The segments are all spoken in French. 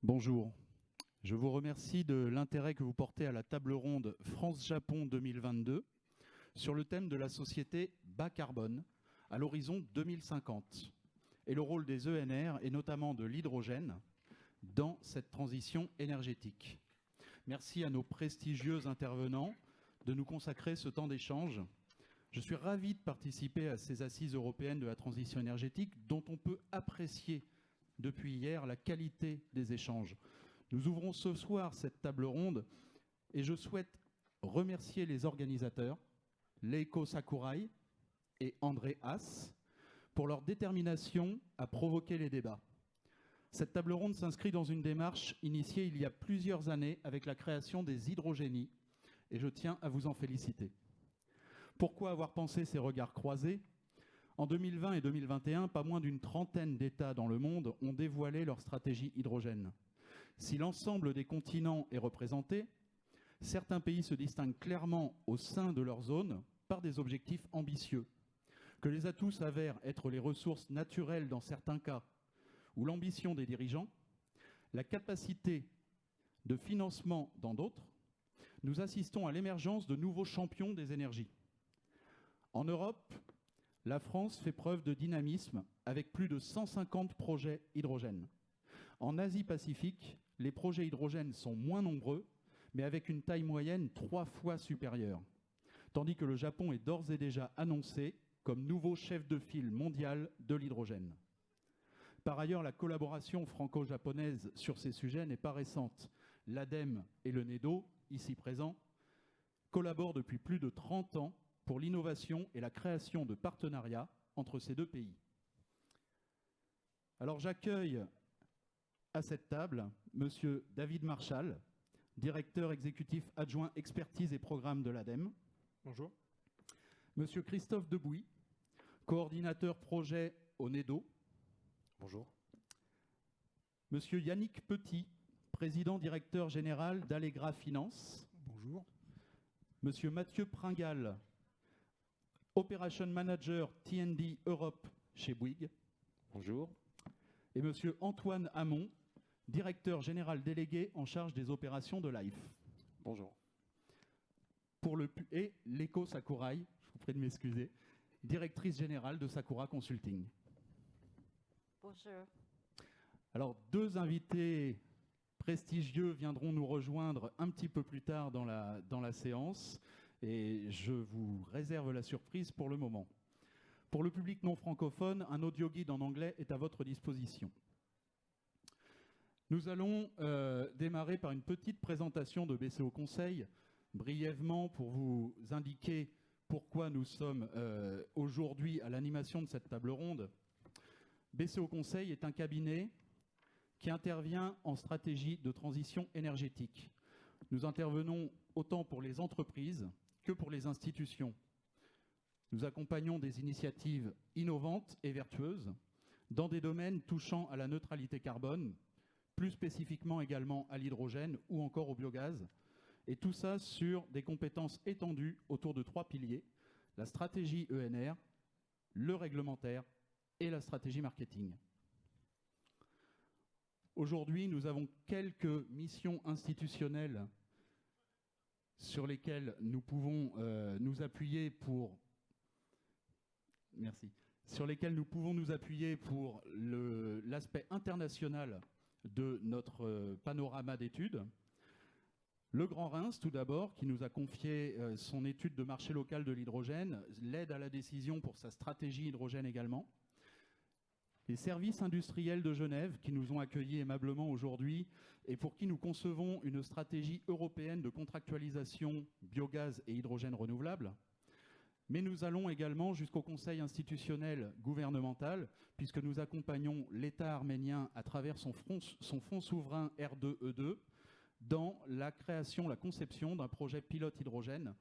Bonjour. Je vous remercie de l'intérêt que vous portez à la table ronde France-Japon 2022 sur le thème de la société bas carbone à l'horizon 2050 et le rôle des ENR et notamment de l'hydrogène dans cette transition énergétique. Merci à nos prestigieux intervenants de nous consacrer ce temps d'échange. Je suis ravi de participer à ces assises européennes de la transition énergétique dont on peut apprécier depuis hier la qualité des échanges. Nous ouvrons ce soir cette table ronde et je souhaite remercier les organisateurs, Leiko Sakurai et André Haas, pour leur détermination à provoquer les débats. Cette table ronde s'inscrit dans une démarche initiée il y a plusieurs années avec la création des hydrogénies et je tiens à vous en féliciter. Pourquoi avoir pensé ces regards croisés ? En 2020 et 2021, pas moins d'une trentaine d'États dans le monde ont dévoilé leur stratégie hydrogène. Si l'ensemble des continents est représenté, certains pays se distinguent clairement au sein de leur zone par des objectifs ambitieux. Que les atouts s'avèrent être les ressources naturelles dans certains cas, ou l'ambition des dirigeants, la capacité de financement dans d'autres, nous assistons à l'émergence de nouveaux champions des énergies. En Europe, la France fait preuve de dynamisme avec plus de 150 projets hydrogène. En Asie-Pacifique, les projets hydrogène sont moins nombreux, mais avec une taille moyenne 3 fois supérieure. Tandis que le Japon est d'ores et déjà annoncé comme nouveau chef de file mondial de l'hydrogène. Par ailleurs, la collaboration franco-japonaise sur ces sujets n'est pas récente. L'ADEME et le NEDO, ici présents, collaborent depuis plus de 30 ans pour l'innovation et la création de partenariats entre ces deux pays. Alors j'accueille à cette table M. David Marchal, directeur exécutif adjoint expertise et programme de l'ADEME. Bonjour. M. Christophe Debouy, coordinateur projet au NEDO. Bonjour. M. Yannick Petit, président directeur général d'Allegra Finance. Bonjour. M. Mathieu Pringal, Operation Manager T&D Europe chez Bouygues. Bonjour. Et M. Antoine Hamon, directeur général délégué en charge des opérations de Life. Bonjour. Et Leiko Sakurai, je vous prie de m'excuser, directrice générale de Sakura Consulting. Bonjour. Alors, deux invités prestigieux viendront nous rejoindre un petit peu plus tard dans la séance et je vous réserve la surprise pour le moment. Pour le public non francophone, un audio guide en anglais est à votre disposition. Nous allons démarrer par une petite présentation de BCO Conseil, brièvement pour vous indiquer pourquoi nous sommes aujourd'hui à l'animation de cette table ronde. BCO Conseil est un cabinet qui intervient en stratégie de transition énergétique. Nous intervenons autant pour les entreprises que pour les institutions. Nous accompagnons des initiatives innovantes et vertueuses dans des domaines touchant à la neutralité carbone, plus spécifiquement également à l'hydrogène ou encore au biogaz, et tout ça sur des compétences étendues autour de 3 piliers, la stratégie ENR, le réglementaire et la stratégie marketing. Aujourd'hui, nous avons quelques missions institutionnelles sur lesquelles nous pouvons nous appuyer pour l'aspect international de notre panorama d'études. Le Grand Reims, tout d'abord, qui nous a confié son étude de marché local de l'hydrogène, l'aide à la décision pour sa stratégie hydrogène également. Les services industriels de Genève qui nous ont accueillis aimablement aujourd'hui et pour qui nous concevons une stratégie européenne de contractualisation biogaz et hydrogène renouvelable. Mais nous allons également jusqu'au Conseil institutionnel gouvernemental puisque nous accompagnons l'État arménien à travers son fonds souverain R2E2 dans la création, la conception d'un projet pilote hydrogène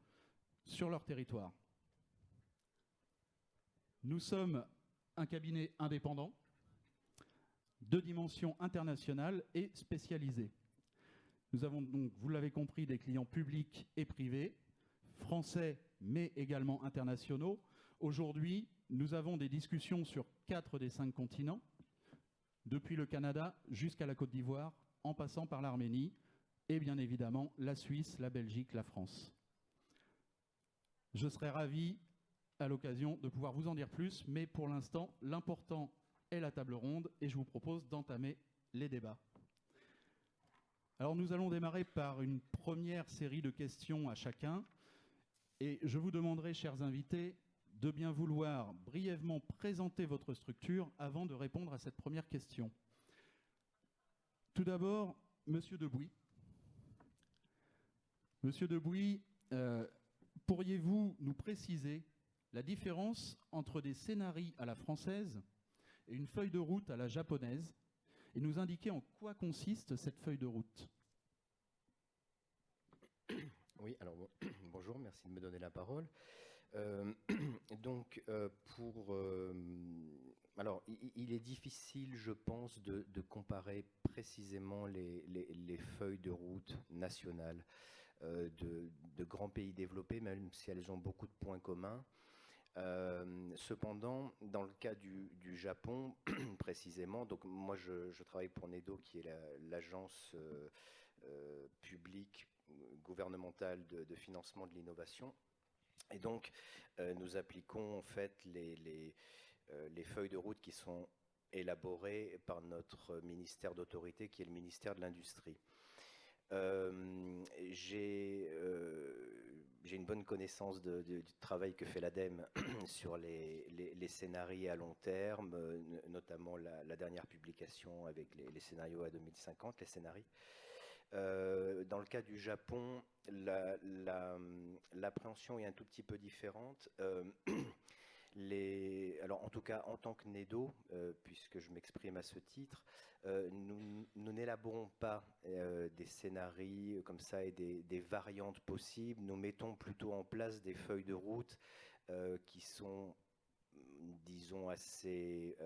sur leur territoire. Nous sommes un cabinet indépendant, de dimension internationale et spécialisée. Nous avons donc, vous l'avez compris, des clients publics et privés, français mais également internationaux. Aujourd'hui, nous avons des discussions sur 4 des 5 continents, depuis le Canada jusqu'à la Côte d'Ivoire, en passant par l'Arménie et bien évidemment la Suisse, la Belgique, la France. Je serais ravi à l'occasion de pouvoir vous en dire plus, mais pour l'instant, l'important est la table ronde et je vous propose d'entamer les débats. Alors nous allons démarrer par une première série de questions à chacun et je vous demanderai, chers invités, de bien vouloir brièvement présenter votre structure avant de répondre à cette première question. Tout d'abord, Monsieur Debouy. Monsieur Debouy, pourriez-vous nous préciser la différence entre des scénarios à la française et une feuille de route à la japonaise et nous indiquer en quoi consiste cette feuille de route? Oui, alors bonjour, merci de me donner la parole. Alors, il est difficile, je pense, de comparer précisément les feuilles de route nationales de grands pays développés, même si elles ont beaucoup de points communs. Cependant, dans le cas du Japon, précisément, donc moi je travaille pour NEDO, qui est l'agence publique gouvernementale de financement de l'innovation. Et donc, nous appliquons en fait les feuilles de route qui sont élaborées par notre ministère d'autorité, qui est le ministère de l'Industrie. J'ai une bonne connaissance du travail que fait l'ADEME sur les scénarios à long terme, notamment la dernière publication avec les scénarios à 2050, les scénarios. Dans le cas du Japon, l'appréhension est un tout petit peu différente. Alors en tout cas, en tant que NEDO, puisque je m'exprime à ce titre, nous n'élaborons pas des scénarios comme ça et des variantes possibles. Nous mettons plutôt en place des feuilles de route qui sont, disons, assez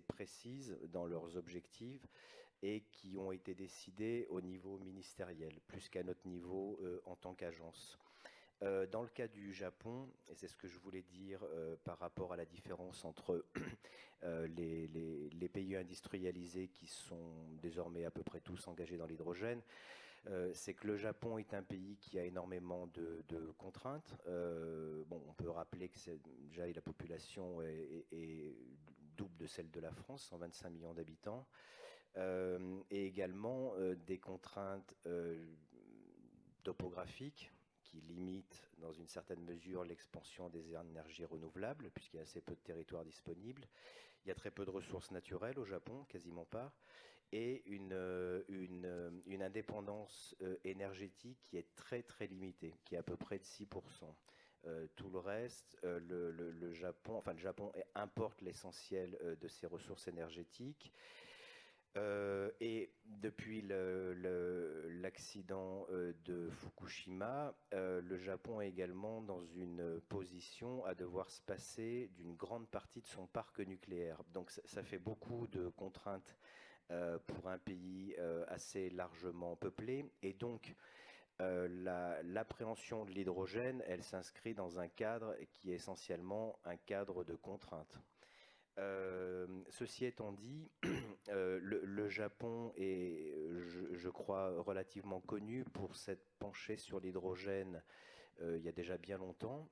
précises dans leurs objectifs et qui ont été décidées au niveau ministériel, plus qu'à notre niveau en tant qu'agence. Dans le cas du Japon, et c'est ce que je voulais dire par rapport à la différence entre les pays industrialisés qui sont désormais à peu près tous engagés dans l'hydrogène, c'est que le Japon est un pays qui a énormément de contraintes. On peut rappeler que déjà la population est double de celle de la France, 125 millions d'habitants, et également des contraintes topographiques qui limite dans une certaine mesure l'expansion des énergies renouvelables, puisqu'il y a assez peu de territoires disponibles. Il y a très peu de ressources naturelles au Japon, quasiment pas, et une indépendance énergétique qui est très très limitée, qui est à peu près de 6%. Tout le reste, le Japon importe l'essentiel de ses ressources énergétiques. Et depuis l'accident de Fukushima, le Japon est également dans une position à devoir se passer d'une grande partie de son parc nucléaire. Donc ça fait beaucoup de contraintes pour un pays assez largement peuplé. Et donc l'appréhension de l'hydrogène, elle s'inscrit dans un cadre qui est essentiellement un cadre de contraintes. Ceci étant dit, le Japon est, je crois, relativement connu pour s'être penché sur l'hydrogène il y a déjà bien longtemps.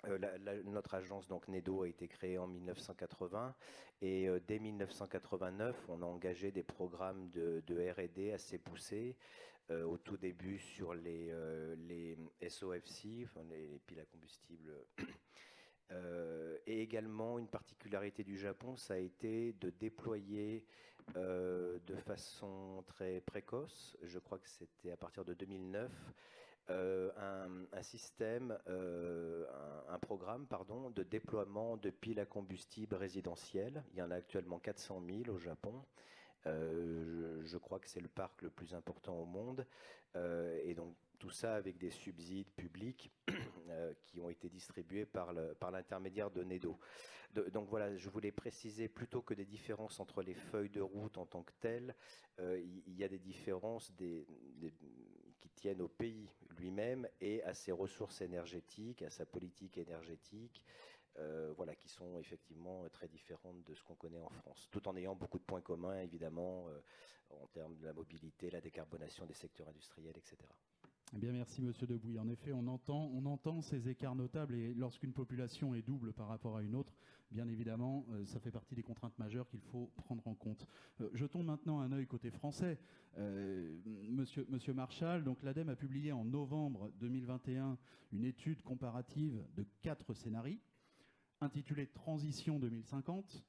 Notre agence, donc NEDO, a été créée en 1980 et dès 1989, on a engagé des programmes de R&D assez poussés. Au tout début sur les SOFC, enfin les piles à combustible. Et également, une particularité du Japon, ça a été de déployer de façon très précoce, je crois que c'était à partir de 2009, un système, un programme, de déploiement de piles à combustible résidentielles. Il y en a actuellement 400 000 au Japon. Je crois que c'est le parc le plus important au monde. Et donc, tout ça avec des subsides publics qui ont été distribués par l'intermédiaire de NEDO. Donc voilà, je voulais préciser, plutôt que des différences entre les feuilles de route en tant que telles, il y a des différences qui tiennent au pays lui-même et à ses ressources énergétiques, à sa politique énergétique, voilà, qui sont effectivement très différentes de ce qu'on connaît en France, tout en ayant beaucoup de points communs, évidemment, en termes de la mobilité, la décarbonation des secteurs industriels, etc. Eh bien, merci Monsieur Debouy. En effet, on entend ces écarts notables, et lorsqu'une population est double par rapport à une autre, bien évidemment, ça fait partie des contraintes majeures qu'il faut prendre en compte. Jetons maintenant un œil côté français. Monsieur Marchal, donc l'ADEME a publié en novembre 2021 une étude comparative de 4 scénarios intitulée Transition 2050,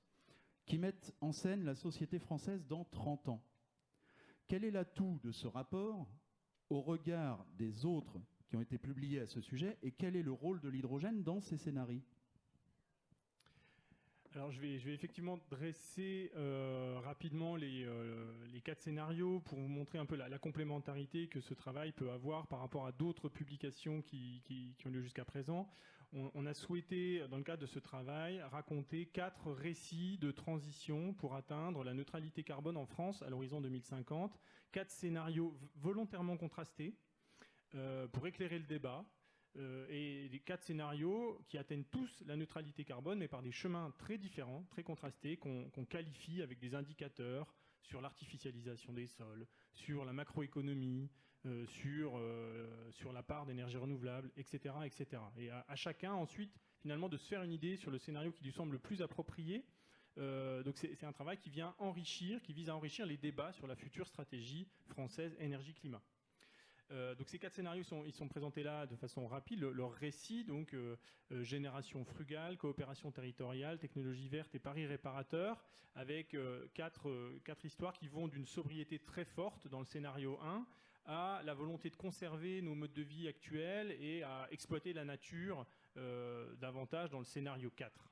qui mettent en scène la société française dans 30 ans. Quel est l'atout de ce rapport au regard des autres qui ont été publiés à ce sujet, et quel est le rôle de l'hydrogène dans ces scénarios? Alors je vais effectivement dresser rapidement les 4 scénarios pour vous montrer un peu la complémentarité que ce travail peut avoir par rapport à d'autres publications qui ont lieu jusqu'à présent. On a souhaité, dans le cadre de ce travail, raconter 4 récits de transition pour atteindre la neutralité carbone en France à l'horizon 2050. 4 scénarios volontairement contrastés pour éclairer le débat. Et les 4 scénarios qui atteignent tous la neutralité carbone, mais par des chemins très différents, très contrastés, qu'on qualifie avec des indicateurs sur l'artificialisation des sols, sur la macroéconomie, sur la part d'énergie renouvelable, etc., etc. Et à chacun ensuite, finalement, de se faire une idée sur le scénario qui lui semble le plus approprié. Donc c'est un travail qui vise à enrichir les débats sur la future stratégie française énergie-climat. Donc ces 4 scénarios ils sont présentés là de façon rapide. Leur récit, donc génération frugale, coopération territoriale, technologie verte et pari réparateur, avec 4 histoires qui vont d'une sobriété très forte dans le scénario 1 à la volonté de conserver nos modes de vie actuels et à exploiter la nature davantage dans le scénario 4.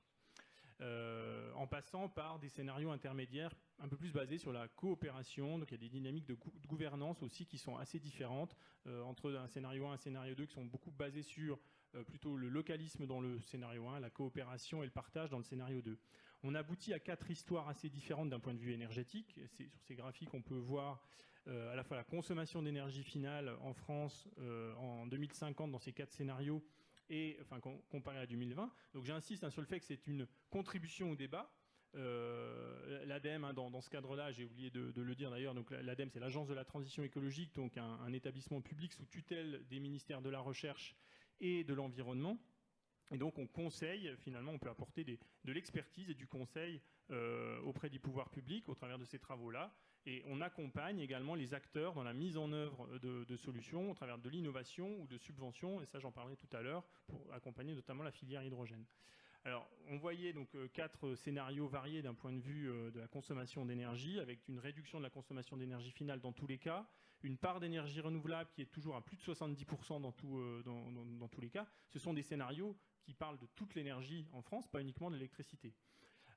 En passant par des scénarios intermédiaires un peu plus basés sur la coopération. Donc il y a des dynamiques de gouvernance aussi qui sont assez différentes entre un scénario 1 et un scénario 2 qui sont beaucoup basés sur plutôt le localisme dans le scénario 1, la coopération et le partage dans le scénario 2. On aboutit à 4 histoires assez différentes d'un point de vue énergétique. Sur ces graphiques, on peut voir à la fois la consommation d'énergie finale en France en 2050 dans ces 4 scénarios, et enfin comparé à 2020. Donc j'insiste sur le fait que c'est une contribution au débat. L'ADEME, dans ce cadre-là, j'ai oublié de le dire d'ailleurs, donc l'ADEME c'est l'Agence de la transition écologique, donc un établissement public sous tutelle des ministères de la Recherche et de l'Environnement. Et donc on conseille, finalement on peut apporter de l'expertise et du conseil auprès des pouvoirs publics au travers de ces travaux-là. Et on accompagne également les acteurs dans la mise en œuvre de solutions au travers de l'innovation ou de subventions, et ça j'en parlerai tout à l'heure, pour accompagner notamment la filière hydrogène. Alors on voyait donc 4 scénarios variés d'un point de vue de la consommation d'énergie, avec une réduction de la consommation d'énergie finale dans tous les cas, une part d'énergie renouvelable qui est toujours à plus de 70% dans tous les cas. Ce sont des scénarios qui parlent de toute l'énergie en France, pas uniquement de l'électricité.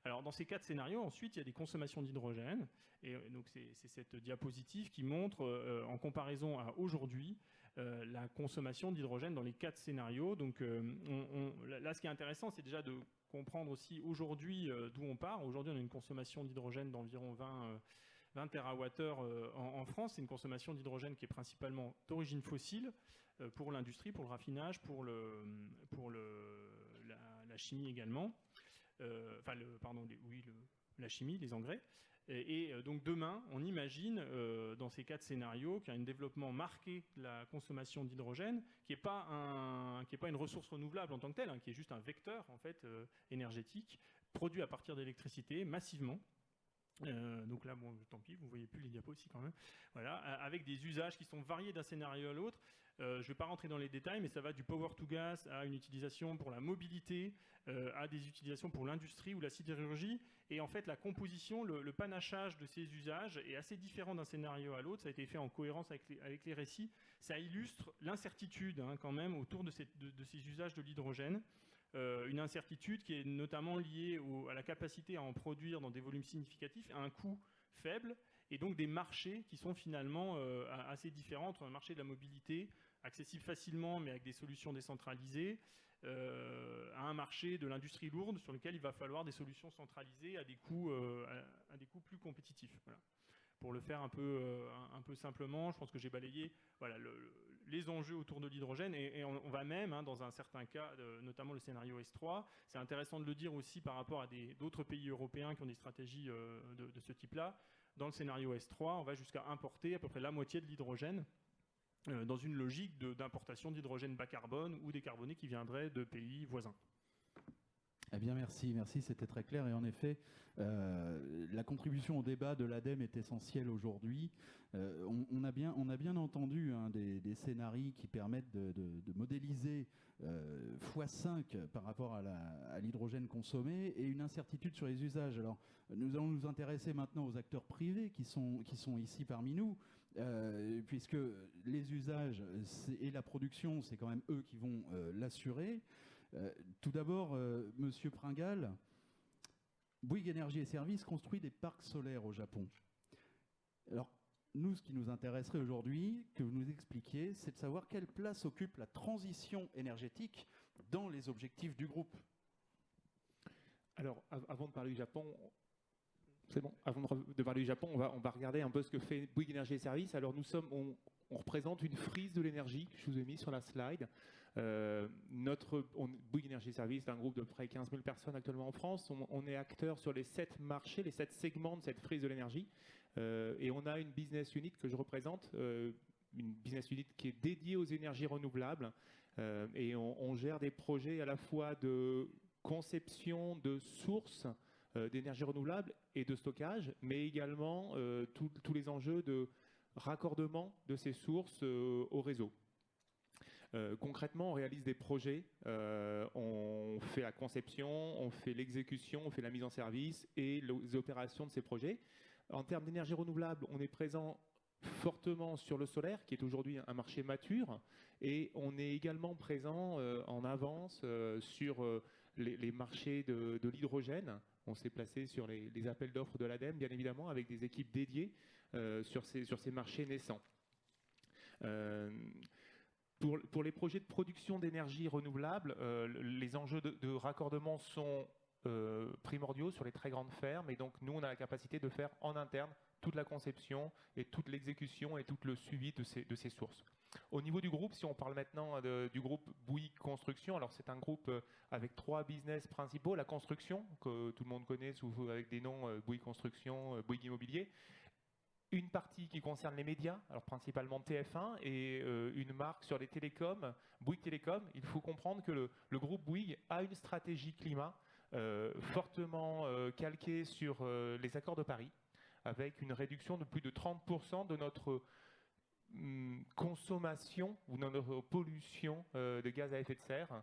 Alors dans ces 4 scénarios, ensuite, il y a des consommations d'hydrogène. Et donc c'est cette diapositive qui montre, en comparaison à aujourd'hui, la consommation d'hydrogène dans les 4 scénarios. Donc là, ce qui est intéressant, c'est déjà de comprendre aussi aujourd'hui d'où on part. Aujourd'hui, on a une consommation d'hydrogène d'environ 20 TWh en France. C'est une consommation d'hydrogène qui est principalement d'origine fossile pour l'industrie, pour le raffinage, pour la chimie également. La chimie, les engrais. Et donc demain, on imagine dans ces 4 scénarios qu'il y a un développement marqué de la consommation d'hydrogène, qui n'est pas une ressource renouvelable en tant que telle, qui est juste un vecteur en fait énergétique produit à partir d'électricité massivement. Donc là, bon, tant pis, vous ne voyez plus les diapos ici quand même. Voilà, avec des usages qui sont variés d'un scénario à l'autre. Je ne vais pas rentrer dans les détails, mais ça va du power to gas à une utilisation pour la mobilité, à des utilisations pour l'industrie ou la sidérurgie. Et en fait, la composition, le panachage de ces usages est assez différent d'un scénario à l'autre. Ça a été fait en cohérence avec les récits. Ça illustre l'incertitude quand même autour de ces usages de l'hydrogène. Une incertitude qui est notamment liée à la capacité à en produire dans des volumes significatifs à un coût faible, et donc des marchés qui sont finalement assez différents entre un marché de la mobilité, accessible facilement mais avec des solutions décentralisées, à un marché de l'industrie lourde sur lequel il va falloir des solutions centralisées à des coûts plus compétitifs. Voilà. Pour le faire un peu simplement, je pense que j'ai balayé les enjeux autour de l'hydrogène, et on va même, dans un certain cas, notamment le scénario S3, c'est intéressant de le dire aussi par rapport à d'autres pays européens qui ont des stratégies de ce type-là. Dans le scénario S3, on va jusqu'à importer à peu près la moitié de l'hydrogène dans une logique d'importation d'hydrogène bas carbone ou décarboné qui viendrait de pays voisins. Eh bien, merci, c'était très clair. Et en effet, la contribution au débat de l'ADEME est essentielle aujourd'hui. On a bien entendu des scénarios qui permettent de modéliser x5 par rapport à l'hydrogène consommé et une incertitude sur les usages. Alors, nous allons nous intéresser maintenant aux acteurs privés qui sont ici parmi nous, puisque les usages et la production, c'est quand même eux qui vont l'assurer. Tout d'abord, Monsieur Pringal, Bouygues Énergie et Services construit des parcs solaires au Japon. Alors, nous, ce qui nous intéresserait aujourd'hui, que vous nous expliquiez, c'est de savoir quelle place occupe la transition énergétique dans les objectifs du groupe. Alors, avant de parler du Japon, c'est bon. Avant de parler du Japon, on va regarder un peu ce que fait Bouygues Énergie et Services. Alors, on représente une frise de l'énergie que je vous ai mis sur la slide. Bouygues Énergie et Services est un groupe de près de 15 000 personnes actuellement en France. On est acteur sur les 7 marchés, les 7 segments de cette frise de l'énergie. Et on a une business unit que je représente, une business unit qui est dédiée aux énergies renouvelables. Et on gère des projets à la fois de conception de sources d'énergie renouvelable et de stockage, mais également tous les enjeux de raccordement de ces sources au réseau. Concrètement, on réalise des projets, on fait la conception, on fait l'exécution, on fait la mise en service et les opérations de ces projets. En termes d'énergie renouvelable, on est présent fortement sur le solaire, qui est aujourd'hui un marché mature, et on est également présent en avance sur les marchés de l'hydrogène. On s'est placé sur les appels d'offres de l'ADEME, bien évidemment, avec des équipes dédiées sur ces marchés naissants. Pour les projets de production d'énergie renouvelable, les enjeux de raccordement sont primordiaux sur les très grandes fermes, et donc nous, on a la capacité de faire en interne toute la conception et toute l'exécution et tout le suivi de ces sources. Au niveau du groupe, si on parle maintenant du groupe Bouygues Construction, alors c'est un groupe avec 3 business principaux. La construction, que tout le monde connaît avec des noms Bouygues Construction, Bouygues Immobilier. Une partie qui concerne les médias, alors principalement TF1, et une marque sur les télécoms, Bouygues Télécom. Il faut comprendre que le groupe Bouygues a une stratégie climat fortement calquée sur les accords de Paris, avec une réduction de plus de 30% de notre consommation ou de notre pollution de gaz à effet de serre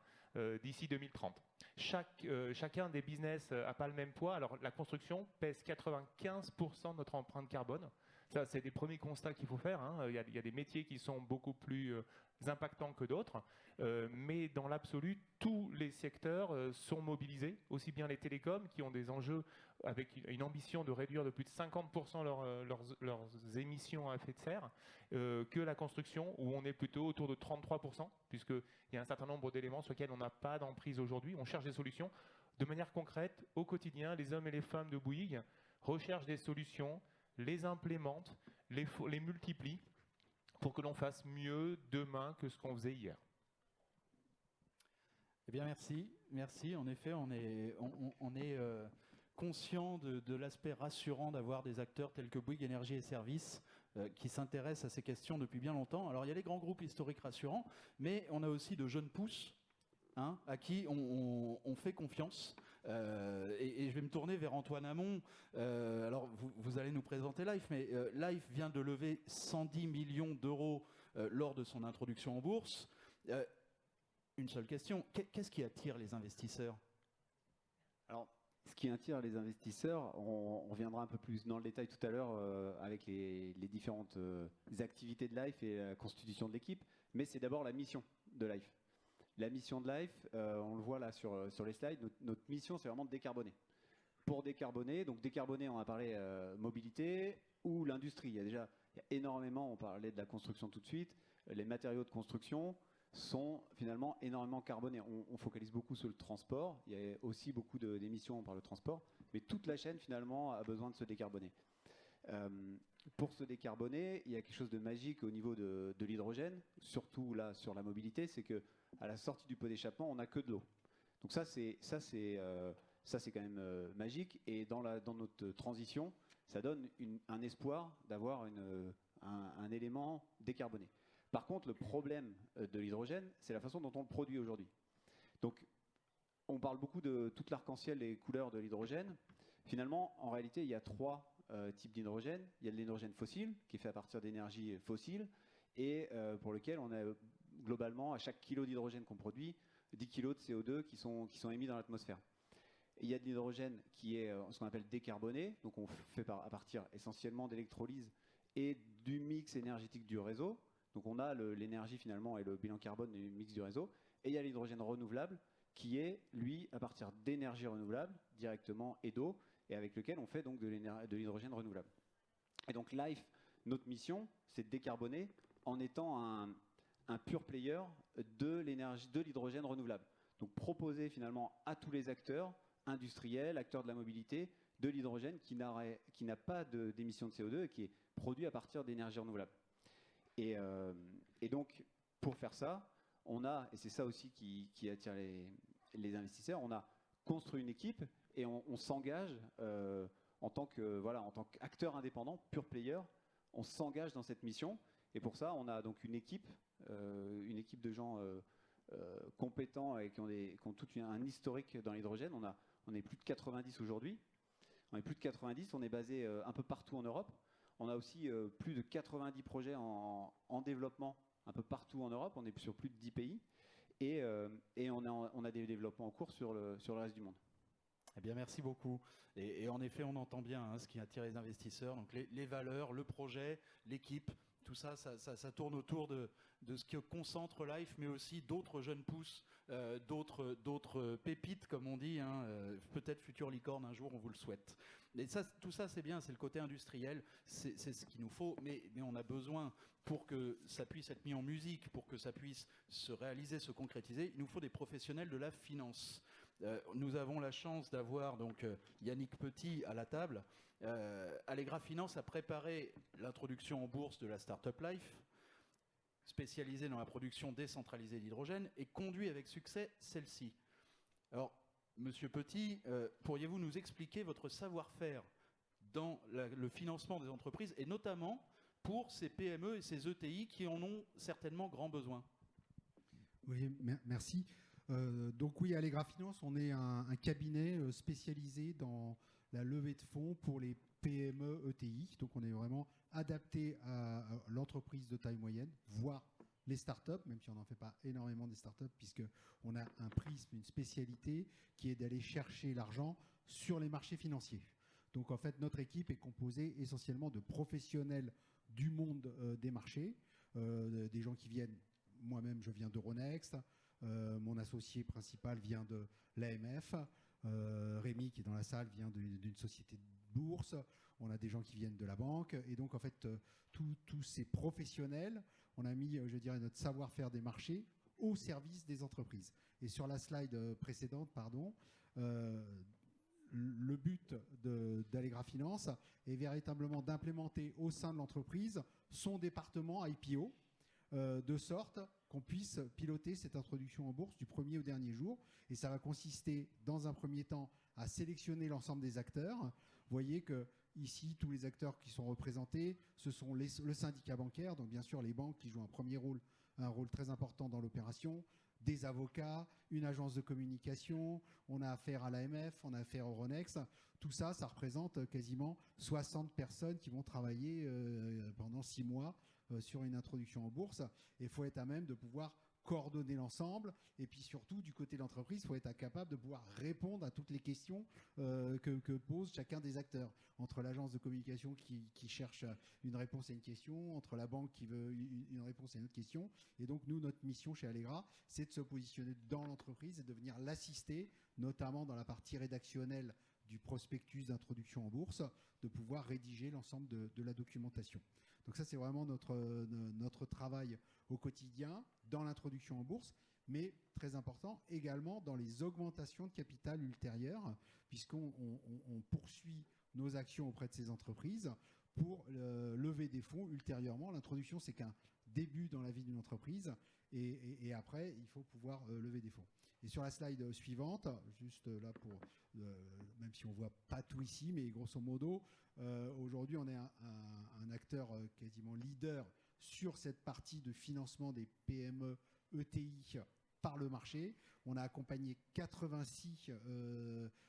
d'ici 2030. Chacun des business n'a pas le même poids. Alors la construction pèse 95% de notre empreinte carbone. Ça, c'est des premiers constats qu'il faut faire. Il y a des métiers qui sont beaucoup plus impactants que d'autres. Mais dans l'absolu, tous les secteurs sont mobilisés, aussi bien les télécoms qui ont des enjeux avec une ambition de réduire de plus de 50% leurs émissions à effet de serre, que la construction, où on est plutôt autour de 33%, puisqu'il y a un certain nombre d'éléments sur lesquels on n'a pas d'emprise aujourd'hui. On cherche des solutions. De manière concrète, au quotidien, les hommes et les femmes de Bouygues recherchent des solutions, les implémentent, les multiplient, pour que l'on fasse mieux demain que ce qu'on faisait hier. Eh bien, merci. En effet, on est conscient de l'aspect rassurant d'avoir des acteurs tels que Bouygues Énergie et Services qui s'intéressent à ces questions depuis bien longtemps. Alors, il y a les grands groupes historiques rassurants, mais on a aussi de jeunes pousses à qui on fait confiance. Et je vais me tourner vers Antoine Hamon. Alors, vous allez nous présenter Life, mais Life vient de lever 110 millions d'euros lors de son introduction en bourse. Une seule question, qu'est-ce qui attire les investisseurs? Alors, ce qui attire les investisseurs, on reviendra un peu plus dans le détail tout à l'heure avec les différentes activités de Life et la constitution de l'équipe, mais c'est d'abord la mission de Life. La mission de Life, on le voit là sur les slides, notre mission c'est vraiment de décarboner. Pour décarboner, donc décarboner, on a parlé mobilité ou l'industrie. Il y a énormément, on parlait de la construction tout de suite, les matériaux de construction sont finalement énormément carbonés. On focalise beaucoup sur le transport, il y a aussi beaucoup d'émissions par le transport, mais toute la chaîne finalement a besoin de se décarboner. Pour se décarboner, il y a quelque chose de magique au niveau de l'hydrogène, surtout là sur la mobilité, c'est que à la sortie du pot d'échappement, on n'a que de l'eau. Donc ça c'est quand même magique. Et dans notre transition, ça donne un espoir d'avoir un élément décarboné. Par contre, le problème de l'hydrogène, c'est la façon dont on le produit aujourd'hui. Donc, on parle beaucoup de toute l'arc-en-ciel et couleurs de l'hydrogène. Finalement, en réalité, il y a 3 types d'hydrogène. Il y a de l'hydrogène fossile, qui est fait à partir d'énergie fossile, et pour lequel on a globalement, à chaque kilo d'hydrogène qu'on produit, 10 kg de CO2 qui sont émis dans l'atmosphère. Il y a de l'hydrogène qui est ce qu'on appelle décarboné, donc on fait à partir essentiellement d'électrolyse et du mix énergétique du réseau. Donc on a l'énergie finalement et le bilan carbone du mix du réseau. Et il y a l'hydrogène renouvelable qui est, lui, à partir d'énergie renouvelable directement et d'eau, et avec lequel on fait donc de l'hydrogène renouvelable. Et donc LIFE, notre mission, c'est de décarboner en étant un pure player de l'hydrogène renouvelable. Donc proposer finalement à tous les acteurs industriels, acteurs de la mobilité, de l'hydrogène qui n'a pas d'émissions de CO2 et qui est produit à partir d'énergie renouvelable. Et donc, pour faire ça, on a, et c'est ça aussi qui attire les investisseurs, on a construit une équipe et on s'engage en tant qu'acteur indépendant, pure player, on s'engage dans cette mission. Et pour ça, on a donc une équipe de gens compétents et qui ont tout un historique dans l'hydrogène. On est plus de 90 aujourd'hui. On est plus de 90, on est basé un peu partout en Europe. On a aussi plus de 90 projets en développement un peu partout en Europe. On est sur plus de 10 pays. Et on a des développements en cours sur le reste du monde. Eh bien, merci beaucoup. Et en effet, on entend bien ce qui attire les investisseurs. Donc les valeurs, le projet, l'équipe, tout ça, ça tourne autour de ce que concentre LIFE, mais aussi d'autres jeunes pousses, d'autres pépites, comme on dit, peut-être futures licornes un jour, on vous le souhaite. Et tout ça, c'est bien, c'est le côté industriel, c'est ce qu'il nous faut, mais on a besoin, pour que ça puisse être mis en musique, pour que ça puisse se réaliser, se concrétiser, il nous faut des professionnels de la finance. Nous avons la chance d'avoir donc Yannick Petit à la table. Allegra Finance a préparé l'introduction en bourse de la Startup Life, spécialisée dans la production décentralisée d'hydrogène, et conduit avec succès celle-ci. Alors, Monsieur Petit, pourriez-vous nous expliquer votre savoir-faire dans le financement des entreprises, et notamment pour ces PME et ces ETI qui en ont certainement grand besoin? Oui, merci. Donc oui, Allegra Finance, on est un cabinet spécialisé dans la levée de fonds pour les PME ETI. Donc on est vraiment adapté à l'entreprise de taille moyenne, voire les startups, même si on n'en fait pas énormément des startups, puisqu'on a un prisme, une spécialité qui est d'aller chercher l'argent sur les marchés financiers. Donc en fait, notre équipe est composée essentiellement de professionnels du monde des marchés, des gens qui viennent, moi-même je viens d'Euronext, mon associé principal vient de l'AMF, Rémi qui est dans la salle vient d'une société de bourse, on a des gens qui viennent de la banque, et donc en fait tous ces professionnels, on a mis, je dirais, notre savoir-faire des marchés au service des entreprises. Et sur la slide précédente, le but d'Allegra Finance est véritablement d'implémenter au sein de l'entreprise son département IPO, de sorte qu'on puisse piloter cette introduction en bourse du premier au dernier jour. Et ça va consister, dans un premier temps, à sélectionner l'ensemble des acteurs. Vous voyez que ici, tous les acteurs qui sont représentés, ce sont le syndicat bancaire, donc bien sûr les banques qui jouent un rôle très important dans l'opération, des avocats, une agence de communication, on a affaire à l'AMF, on a affaire au Euronext. Tout ça, ça représente quasiment 60 personnes qui vont travailler pendant 6 mois sur une introduction en bourse. Et il faut être à même de pouvoir coordonner l'ensemble. Et puis surtout, du côté de l'entreprise, il faut être capable de pouvoir répondre à toutes les questions que pose chacun des acteurs. Entre l'agence de communication qui cherche une réponse à une question, entre la banque qui veut une réponse à une autre question. Et donc, nous, notre mission chez Allegra, c'est de se positionner dans l'entreprise et de venir l'assister, notamment dans la partie rédactionnelle du prospectus d'introduction en bourse, de pouvoir rédiger l'ensemble de la documentation. Donc ça, c'est vraiment notre travail au quotidien dans l'introduction en bourse, mais très important également dans les augmentations de capital ultérieures, puisqu'on poursuit nos actions auprès de ces entreprises pour lever des fonds ultérieurement. L'introduction, c'est qu'un début dans la vie d'une entreprise et après, il faut pouvoir lever des fonds. Et sur la slide suivante, juste là pour, même si on ne voit pas tout ici, mais grosso modo, aujourd'hui, on est un acteur quasiment leader sur cette partie de financement des PME ETI par le marché. On a accompagné 86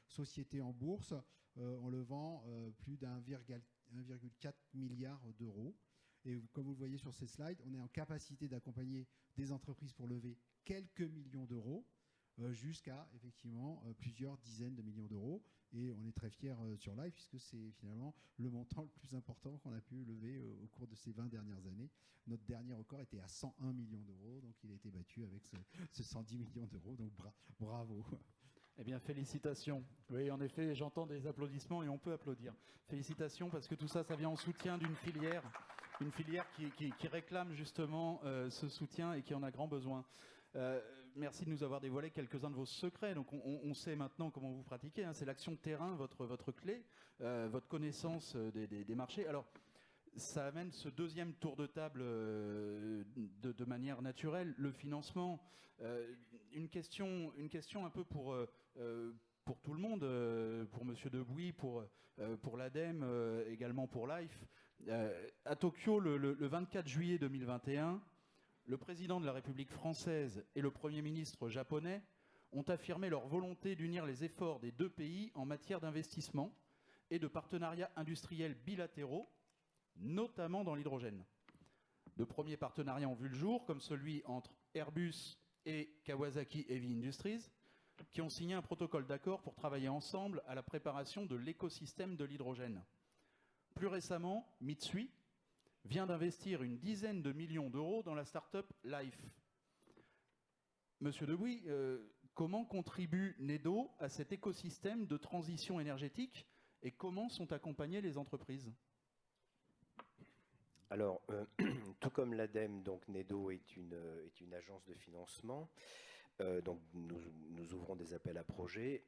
sociétés en bourse en levant plus d'1,4 milliard d'euros. Et comme vous le voyez sur ces slides, on est en capacité d'accompagner des entreprises pour lever quelques millions d'euros jusqu'à effectivement plusieurs dizaines de millions d'euros. Et on est très fiers sur Live puisque c'est finalement le montant le plus important qu'on a pu lever au cours de ces 20 dernières années. Notre dernier record était à 101 millions d'euros, donc il a été battu avec ce 110 millions d'euros, donc bravo. Eh bien, félicitations. Oui, en effet, j'entends des applaudissements et on peut applaudir. Félicitations parce que tout ça, ça vient en soutien d'une filière qui réclame justement ce soutien et qui en a grand besoin. Merci de nous avoir dévoilé quelques-uns de vos secrets. Donc, on sait maintenant comment vous pratiquez. Hein. C'est l'action de terrain, votre clé, votre connaissance des marchés. Alors, ça amène ce deuxième tour de table de manière naturelle, le financement. Une question un peu pour tout le monde, pour Monsieur Debouy, pour l'ADEME, également pour Life. À Tokyo, le 24 juillet 2021, le président de la République française et le Premier ministre japonais ont affirmé leur volonté d'unir les efforts des deux pays en matière d'investissement et de partenariats industriels bilatéraux, notamment dans l'hydrogène. De premiers partenariats ont vu le jour, comme celui entre Airbus et Kawasaki Heavy Industries, qui ont signé un protocole d'accord pour travailler ensemble à la préparation de l'écosystème de l'hydrogène. Plus récemment, Mitsui vient d'investir une dizaine de millions d'euros dans la start-up Life. Monsieur Debouy, comment contribue NEDO à cet écosystème de transition énergétique et comment sont accompagnées les entreprises ? Alors, tout comme l'ADEME, donc NEDO est une agence de financement. Donc nous ouvrons des appels à projets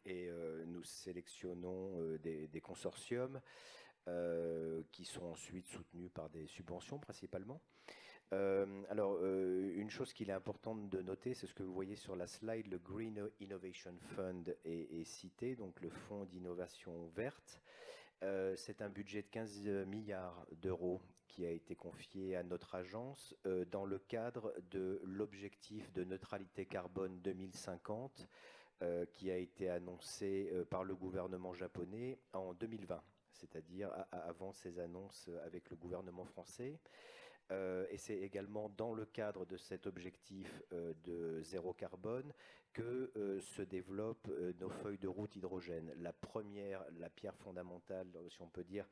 et nous sélectionnons des consortiums qui sont ensuite soutenus par des subventions principalement. Alors, une chose qu'il est importante de noter, c'est ce que vous voyez sur la slide, le Green Innovation Fund est cité, donc le fonds d'innovation verte. C'est un budget de 15 milliards d'euros qui a été confié à notre agence dans le cadre de l'objectif de neutralité carbone 2050 qui a été annoncé par le gouvernement japonais en 2020, c'est-à-dire avant ces annonces avec le gouvernement français. Et c'est également dans le cadre de cet objectif de zéro carbone que se développent nos feuilles de route hydrogène. La pierre fondamentale, si on peut dire,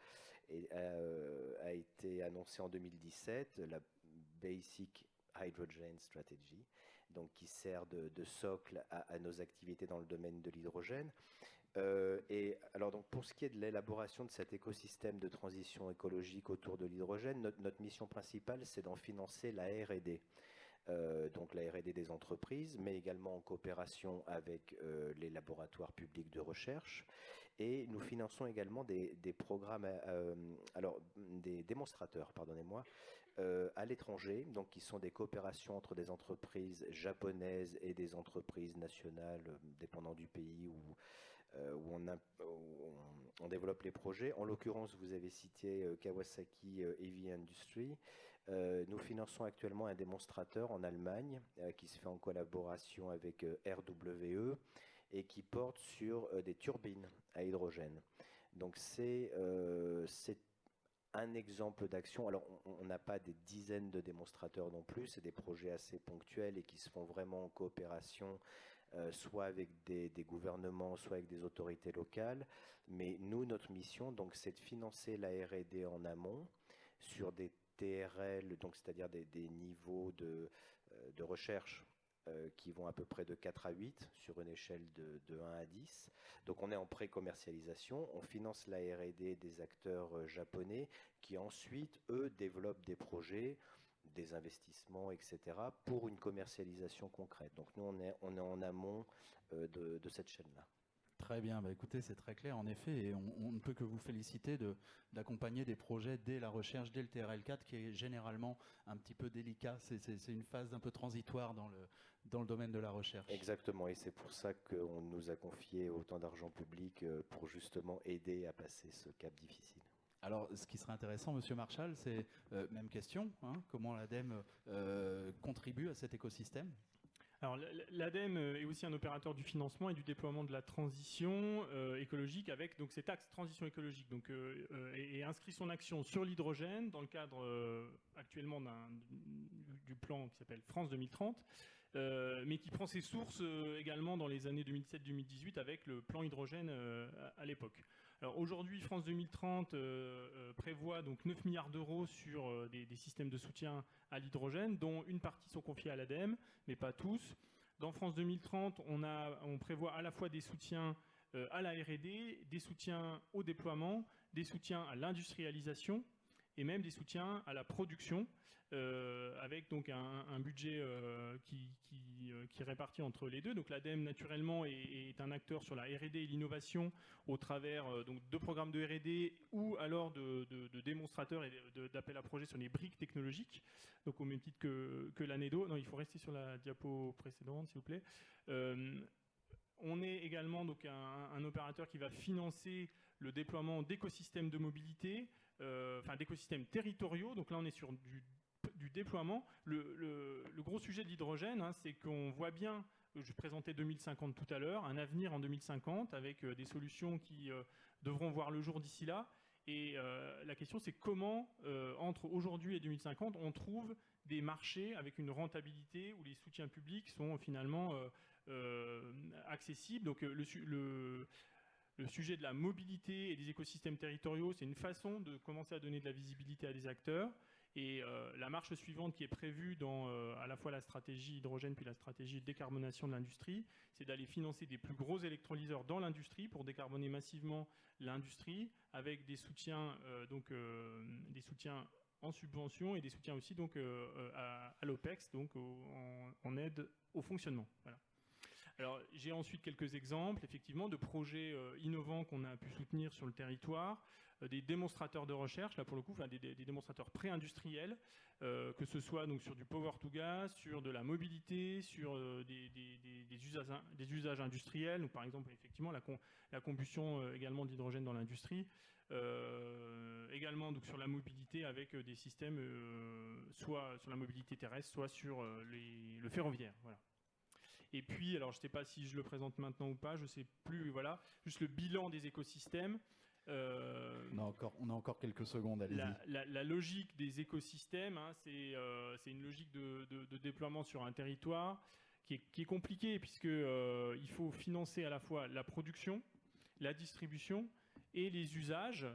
a été annoncée en 2017, la Basic Hydrogen Strategy, donc qui sert de socle à nos activités dans le domaine de l'hydrogène. Et alors donc pour ce qui est de l'élaboration de cet écosystème de transition écologique autour de l'hydrogène, notre mission principale, c'est d'en financer la R&D. Donc la R&D des entreprises, mais également en coopération avec les laboratoires publics de recherche. Et nous finançons également des programmes, des démonstrateurs, pardonnez-moi, à l'étranger, donc qui sont des coopérations entre des entreprises japonaises et des entreprises nationales, dépendant du pays où on développe les projets. En l'occurrence, vous avez cité Kawasaki Heavy Industries. Nous finançons actuellement un démonstrateur en Allemagne qui se fait en collaboration avec RWE et qui porte sur des turbines à hydrogène. Donc c'est un exemple d'action. Alors on n'a pas des dizaines de démonstrateurs non plus, c'est des projets assez ponctuels et qui se font vraiment en coopération soit avec des gouvernements, soit avec des autorités locales. Mais nous, notre mission, donc, c'est de financer la R&D en amont sur des TRL, donc c'est-à-dire des niveaux de recherche qui vont à peu près de 4 à 8 sur une échelle de 1 à 10. Donc on est en pré-commercialisation, on finance la R&D des acteurs japonais qui ensuite, eux, développent des projets, des investissements, etc., pour une commercialisation concrète. Donc nous, on est en amont de cette chaîne-là. Très bien, bah écoutez, c'est très clair en effet, et on ne peut que vous féliciter d'accompagner des projets dès la recherche, dès le TRL4, qui est généralement un petit peu délicat. C'est une phase un peu transitoire dans le domaine de la recherche. Exactement, et c'est pour ça qu'on nous a confié autant d'argent public pour justement aider à passer ce cap difficile. Alors, ce qui serait intéressant, Monsieur Marchal, c'est même question, hein, comment l'ADEME contribue à cet écosystème? Alors, l'ADEME est aussi un opérateur du financement et du déploiement de la transition écologique avec donc, cet axe transition écologique et inscrit son action sur l'hydrogène dans le cadre actuellement du plan qui s'appelle France 2030, mais qui prend ses sources également dans les années 2017-2018 avec le plan hydrogène à l'époque. Alors aujourd'hui, France 2030 prévoit donc 9 milliards d'euros sur des systèmes de soutien à l'hydrogène, dont une partie sont confiés à l'ADEME, mais pas tous. Dans France 2030, on prévoit à la fois des soutiens à la R&D, des soutiens au déploiement, des soutiens à l'industrialisation et même des soutiens à la production, avec donc un budget qui est réparti entre les deux. Donc l'ADEME naturellement est un acteur sur la R&D et l'innovation au travers donc de programmes de R&D ou alors de démonstrateurs et d'appels à projets sur les briques technologiques, donc au même titre que l'ANEDO. Non, il faut rester sur la diapo précédente, s'il vous plaît. On est également donc un opérateur qui va financer le déploiement d'écosystèmes de mobilité, d'écosystèmes territoriaux. Donc là, on est sur du déploiement. Le gros sujet de l'hydrogène, hein, c'est qu'on voit bien, je présentais 2050 tout à l'heure, un avenir en 2050 avec des solutions qui devront voir le jour d'ici là. Et la question, c'est comment, entre aujourd'hui et 2050, on trouve des marchés avec une rentabilité où les soutiens publics sont finalement accessibles. Donc le sujet de la mobilité et des écosystèmes territoriaux, c'est une façon de commencer à donner de la visibilité à des acteurs. Et la marche suivante qui est prévue dans à la fois la stratégie hydrogène puis la stratégie de décarbonation de l'industrie, c'est d'aller financer des plus gros électrolyseurs dans l'industrie pour décarboner massivement l'industrie avec des soutiens, des soutiens en subvention et des soutiens aussi donc, à l'OPEX, donc en aide au fonctionnement. Voilà. Alors, j'ai ensuite quelques exemples, effectivement, de projets innovants qu'on a pu soutenir sur le territoire, des démonstrateurs de recherche, là pour le coup, des démonstrateurs pré-industriels, que ce soit donc sur du power to gas, sur de la mobilité, sur des usages industriels, donc par exemple, effectivement, la combustion également d'hydrogène dans l'industrie, également donc sur la mobilité avec des systèmes soit sur la mobilité terrestre, soit sur le ferroviaire. Voilà. Et puis, alors je ne sais pas si je le présente maintenant ou pas, je ne sais plus, voilà, juste le bilan des écosystèmes. On a encore quelques secondes, allez-y. La logique des écosystèmes, hein, c'est une logique de déploiement sur un territoire qui est compliquée puisqu'il faut financer à la fois la production, la distribution et les usages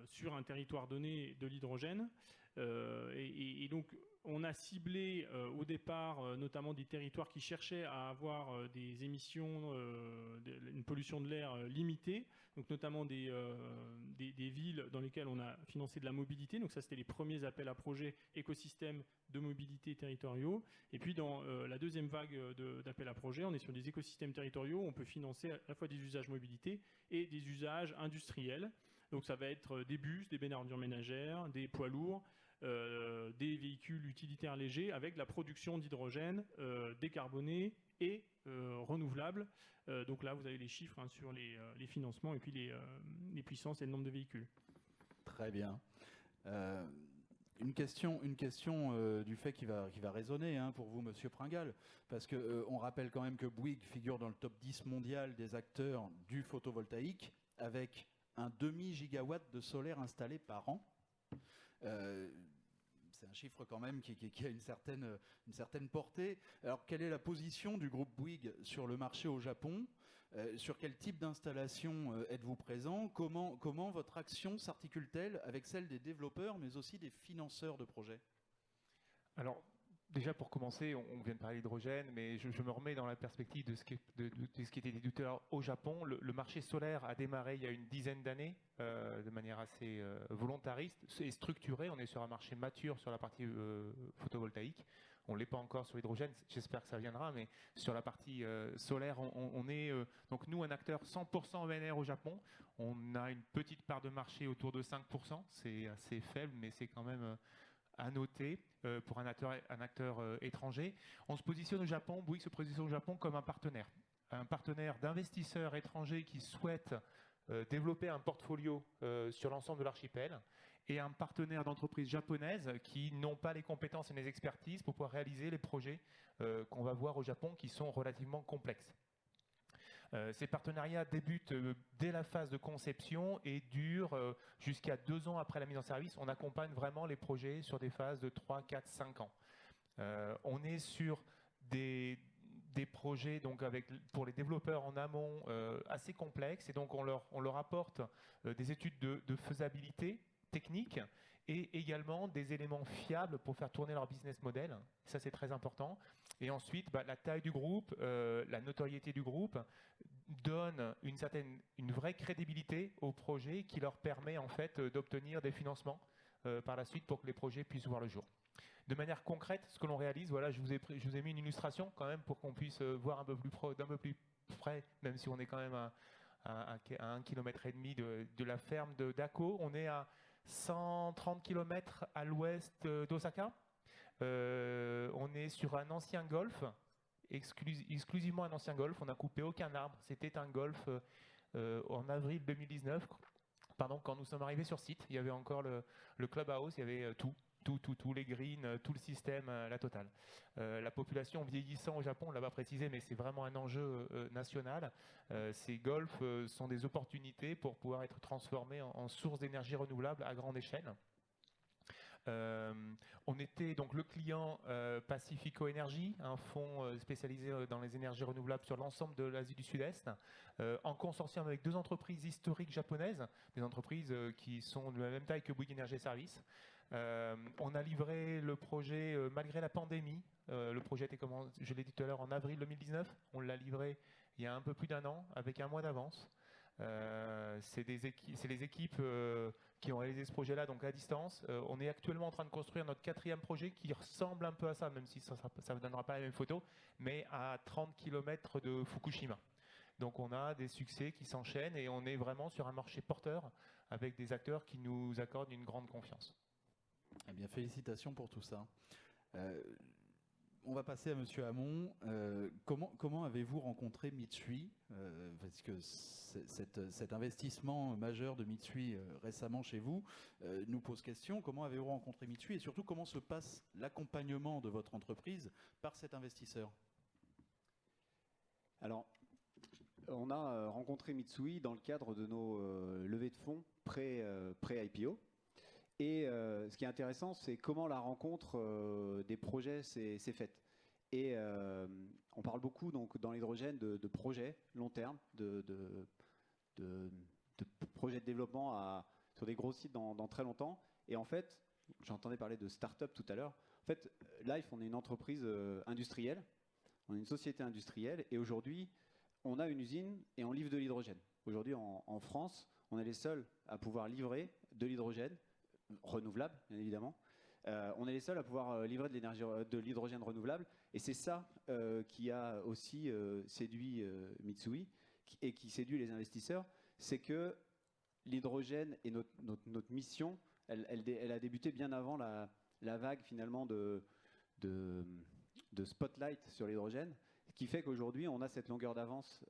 sur un territoire donné de l'hydrogène. Et donc, on a ciblé au départ notamment des territoires qui cherchaient à avoir des émissions, une pollution de l'air limitée, donc notamment des villes dans lesquelles on a financé de la mobilité. Donc ça, c'était les premiers appels à projets écosystèmes de mobilité territoriaux. Et puis dans la deuxième vague d'appels à projets, on est sur des écosystèmes territoriaux où on peut financer à la fois des usages mobilité et des usages industriels. Donc ça va être des bus, des bennes à ordures ménagères, des poids lourds, des véhicules utilitaires légers avec la production d'hydrogène décarboné et renouvelable. Donc là, vous avez les chiffres hein, sur les financements et puis les puissances et le nombre de véhicules. Très bien. Une question du fait qui va résonner hein, pour vous, Monsieur Pringal, parce qu'on rappelle quand même que Bouygues figure dans le top 10 mondial des acteurs du photovoltaïque avec un demi-gigawatt de solaire installé par an. C'est un chiffre quand même qui a une certaine portée. Alors, quelle est la position du groupe Bouygues sur le marché au Japon? Sur quel type d'installation êtes-vous présent? Comment votre action s'articule-t-elle avec celle des développeurs, mais aussi des financeurs de projets? Alors, déjà pour commencer, on vient de parler d'hydrogène, mais je me remets dans la perspective de ce qui était dit tout à l'heure au Japon. Le marché solaire a démarré il y a une dizaine d'années de manière assez volontariste et structurée. On est sur un marché mature sur la partie photovoltaïque. On l'est pas encore sur l'hydrogène, j'espère que ça viendra, mais sur la partie solaire, on est donc nous un acteur 100% ENR au Japon. On a une petite part de marché autour de 5%, c'est assez faible, mais c'est quand même à noter pour un acteur étranger. On se positionne au Japon, Bouygues se positionne au Japon comme un partenaire d'investisseurs étrangers qui souhaitent développer un portfolio sur l'ensemble de l'archipel, et un partenaire d'entreprises japonaises qui n'ont pas les compétences et les expertises pour pouvoir réaliser les projets qu'on va voir au Japon, qui sont relativement complexes. Ces partenariats débutent dès la phase de conception et durent jusqu'à 2 ans après la mise en service. On accompagne vraiment les projets sur des phases de 3, 4, 5 ans. On est sur des projets donc pour les développeurs en amont assez complexes, et donc on leur apporte des études de faisabilité technique et également des éléments fiables pour faire tourner leur business model. Ça, c'est très important. Et ensuite, la taille du groupe, la notoriété du groupe donne une vraie crédibilité au projet qui leur permet en fait d'obtenir des financements par la suite pour que les projets puissent voir le jour. De manière concrète, ce que l'on réalise, voilà, je vous ai mis une illustration quand même pour qu'on puisse voir d'un peu plus près, même si on est quand même à 1,5 km de la ferme d'Ako. On est à 130 km à l'ouest d'Osaka. On est sur un ancien golf, exclusivement un ancien golf. On n'a coupé aucun arbre. C'était un golf en avril 2019. Pardon, quand nous sommes arrivés sur site, il y avait encore le clubhouse, il y avait tout, les greens, tout le système, la totale. La population vieillissant au Japon, on ne l'a pas précisé, mais c'est vraiment un enjeu national. Ces golfs sont des opportunités pour pouvoir être transformés en source d'énergie renouvelable à grande échelle. On était donc le client Pacifico Energy, un fonds spécialisé dans les énergies renouvelables sur l'ensemble de l'Asie du Sud-Est, en consortium avec 2 entreprises historiques japonaises, des entreprises qui sont de la même taille que Bouygues Energy Services. On a livré le projet malgré la pandémie. Le projet était, comme je l'ai dit tout à l'heure, en avril 2019. On l'a livré il y a un peu plus d'1 an, avec 1 mois d'avance. C'est les équipes qui ont réalisé ce projet-là, donc à distance. On est actuellement en train de construire notre 4e projet qui ressemble un peu à ça, même si ça ne donnera pas la même photo, mais à 30 km de Fukushima. Donc on a des succès qui s'enchaînent et on est vraiment sur un marché porteur avec des acteurs qui nous accordent une grande confiance. Eh bien, félicitations pour tout ça. On va passer à Monsieur Hamon. Comment avez-vous rencontré Mitsui parce que cet investissement majeur de Mitsui récemment chez vous nous pose question. Comment avez-vous rencontré Mitsui et surtout comment se passe l'accompagnement de votre entreprise par cet investisseur? Alors, on a rencontré Mitsui dans le cadre de nos levées de fonds pré-IPO. Et ce qui est intéressant, c'est comment la rencontre des projets s'est faite. Et on parle beaucoup donc, dans l'hydrogène de projets long terme, de projets de développement sur des gros sites dans très longtemps. Et en fait, j'entendais parler de start-up tout à l'heure. En fait, Life, on est une entreprise industrielle, on est une société industrielle, et aujourd'hui, on a une usine et on livre de l'hydrogène. Aujourd'hui, en France, on est les seuls à pouvoir livrer de l'hydrogène renouvelable, bien évidemment. On est les seuls à pouvoir livrer de l'hydrogène renouvelable, et c'est ça qui a aussi séduit Mitsui et qui séduit les investisseurs, c'est que l'hydrogène et notre mission, elle a débuté bien avant la vague finalement de spotlight sur l'hydrogène, qui fait qu'aujourd'hui on a cette longueur d'avance,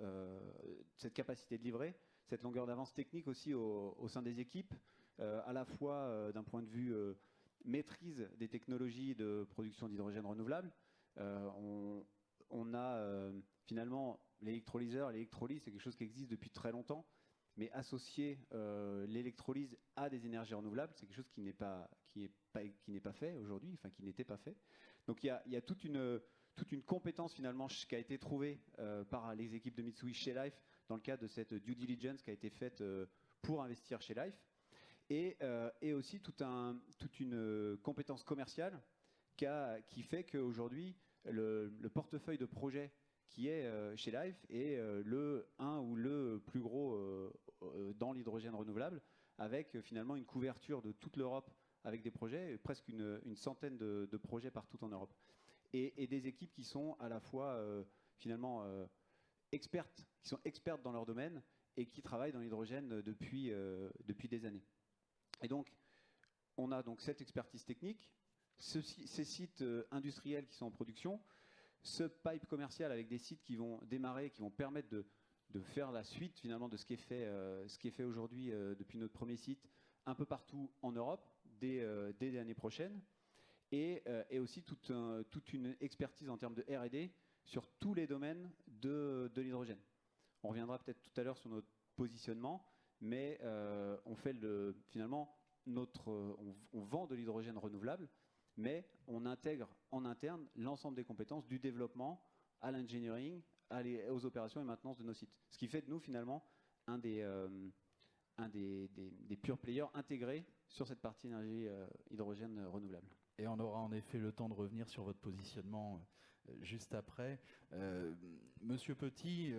cette capacité de livrer, cette longueur d'avance technique aussi au sein des équipes, à la fois d'un point de vue maîtrise des technologies de production d'hydrogène renouvelable. On a finalement l'électrolyseur, l'électrolyse, c'est quelque chose qui existe depuis très longtemps, mais associer l'électrolyse à des énergies renouvelables, c'est quelque chose qui n'est pas fait aujourd'hui, enfin qui n'était pas fait. Donc il y a toute une compétence finalement qui a été trouvée par les équipes de Mitsui chez Life dans le cadre de cette due diligence qui a été faite pour investir chez Life. Et aussi toute une compétence commerciale qui fait qu'aujourd'hui, le portefeuille de projets qui est chez Life est un ou le plus gros dans l'hydrogène renouvelable, avec finalement une couverture de toute l'Europe avec des projets, presque une centaine de projets partout en Europe. et des équipes qui sont à la fois finalement expertes, qui sont expertes dans leur domaine et qui travaillent dans l'hydrogène depuis des années. Et donc, on a donc cette expertise technique, ces sites industriels qui sont en production, ce pipe commercial avec des sites qui vont démarrer, qui vont permettre de faire la suite finalement de ce qui est fait aujourd'hui depuis notre premier site un peu partout en Europe dès l'année prochaine, et aussi toute une expertise en termes de R&D sur tous les domaines de l'hydrogène. On reviendra peut-être tout à l'heure sur notre positionnement, mais on fait finalement on vend de l'hydrogène renouvelable, mais on intègre en interne l'ensemble des compétences du développement à l'engineering, aux opérations et maintenance de nos sites. Ce qui fait de nous finalement un des pure players intégrés sur cette partie énergie hydrogène renouvelable. Et on aura en effet le temps de revenir sur votre positionnement juste après. Monsieur Petit,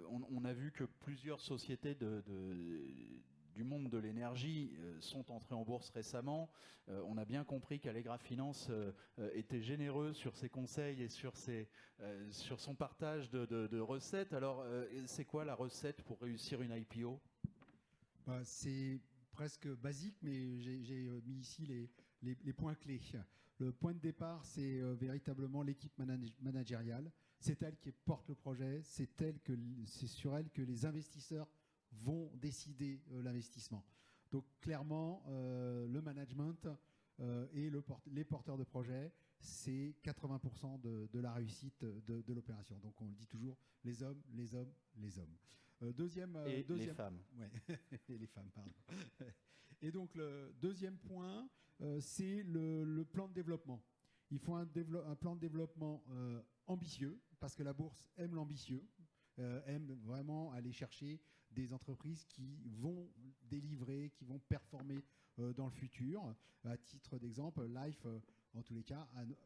on a vu que plusieurs sociétés du monde de l'énergie sont entrées en bourse récemment. On a bien compris qu'Allegra Finance était généreux sur ses conseils et sur son partage de recettes. Alors, c'est quoi la recette pour réussir une IPO ? C'est presque basique, mais j'ai mis ici les points clés. Le point de départ, c'est véritablement l'équipe managériale. C'est elle qui porte le projet, c'est sur elle que les investisseurs vont décider l'investissement. Donc clairement, le management et les porteurs de projet, c'est 80% de la réussite de l'opération. Donc on le dit toujours, les hommes, les hommes, les hommes. Les femmes. Ouais, et les femmes, pardon. Et donc le deuxième point, c'est le plan de développement. Il faut un plan de développement ambitieux, parce que la bourse aime l'ambitieux, aime vraiment aller chercher des entreprises qui vont délivrer, qui vont performer dans le futur. À titre d'exemple, Life, en tous les cas,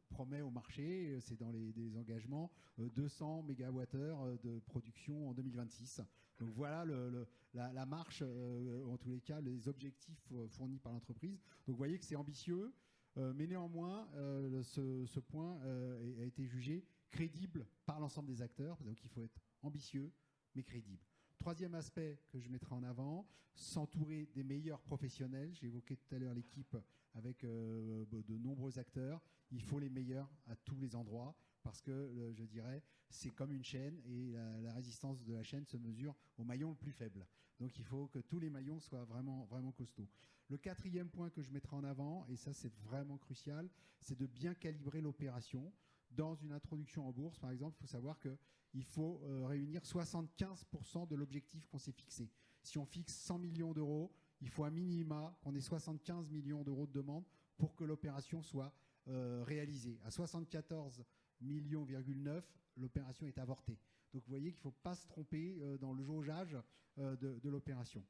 promet au marché, c'est dans des engagements, 200 mégawattheures de production en 2026. Donc voilà la marche, en tous les cas, les objectifs fournis par l'entreprise. Donc vous voyez que c'est ambitieux, mais néanmoins, ce point a été jugé crédible par l'ensemble des acteurs. Donc il faut être ambitieux, mais crédible. Troisième aspect que je mettrai en avant, s'entourer des meilleurs professionnels. J'ai évoqué tout à l'heure l'équipe avec de nombreux acteurs. Il faut les meilleurs à tous les endroits parce que, je dirais, c'est comme une chaîne et la résistance de la chaîne se mesure au maillon le plus faible. Donc il faut que tous les maillons soient vraiment, vraiment costauds. Le quatrième point que je mettrai en avant, et ça c'est vraiment crucial, c'est de bien calibrer l'opération. Dans une introduction en bourse, par exemple, il faut savoir qu'il faut réunir 75% de l'objectif qu'on s'est fixé. Si on fixe 100 millions d'euros, il faut à minima qu'on ait 75 millions d'euros de demande pour que l'opération soit réalisée. À 74,9 millions, l'opération est avortée. Donc vous voyez qu'il ne faut pas se tromper dans le jaugeage de l'opération.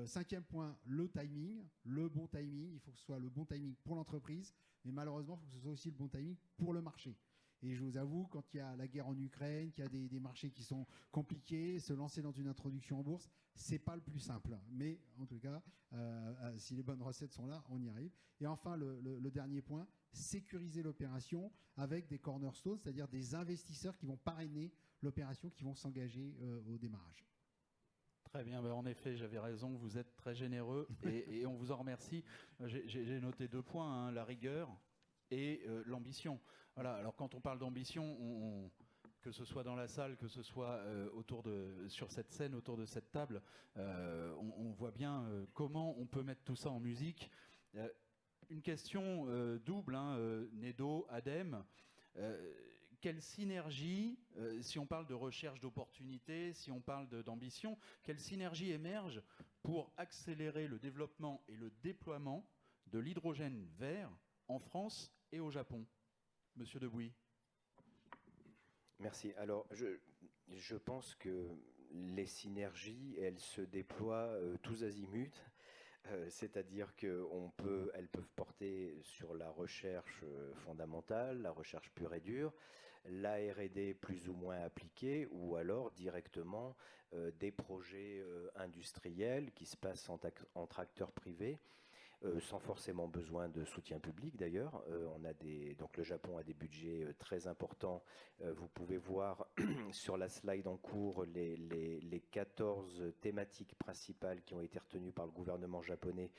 Cinquième point, le timing, le bon timing. Il faut que ce soit le bon timing pour l'entreprise, mais malheureusement, il faut que ce soit aussi le bon timing pour le marché. Et je vous avoue, quand il y a la guerre en Ukraine, qu'il y a des marchés qui sont compliqués, se lancer dans une introduction en bourse, c'est pas le plus simple. Mais en tout cas, si les bonnes recettes sont là, on y arrive. Et enfin, le dernier point, sécuriser l'opération avec des cornerstones, c'est-à-dire des investisseurs qui vont parrainer l'opération, qui vont s'engager au démarrage. Très bien, ben en effet, j'avais raison, vous êtes très généreux et on vous en remercie. J'ai noté 2 points, hein, la rigueur et l'ambition. Voilà, alors quand on parle d'ambition, que ce soit dans la salle, que ce soit sur cette scène, autour de cette table, on voit bien comment on peut mettre tout ça en musique. Une question double, hein, Nedo, ADEME. Quelle synergie, si on parle de recherche d'opportunités, si on parle d'ambition, quelle synergie émerge pour accélérer le développement et le déploiement de l'hydrogène vert en France et au Japon ? Monsieur Debouy. Merci. Alors, je pense que les synergies, elles se déploient tous azimuts. C'est-à-dire qu'elles peuvent porter sur la recherche fondamentale, la recherche pure et dure, la R&D plus ou moins appliquée, ou alors directement des projets industriels qui se passent entre acteurs privés. sans forcément besoin de soutien public d'ailleurs. Donc le Japon a des budgets très importants. Vous pouvez voir sur la slide en cours les 14 thématiques principales qui ont été retenues par le gouvernement japonais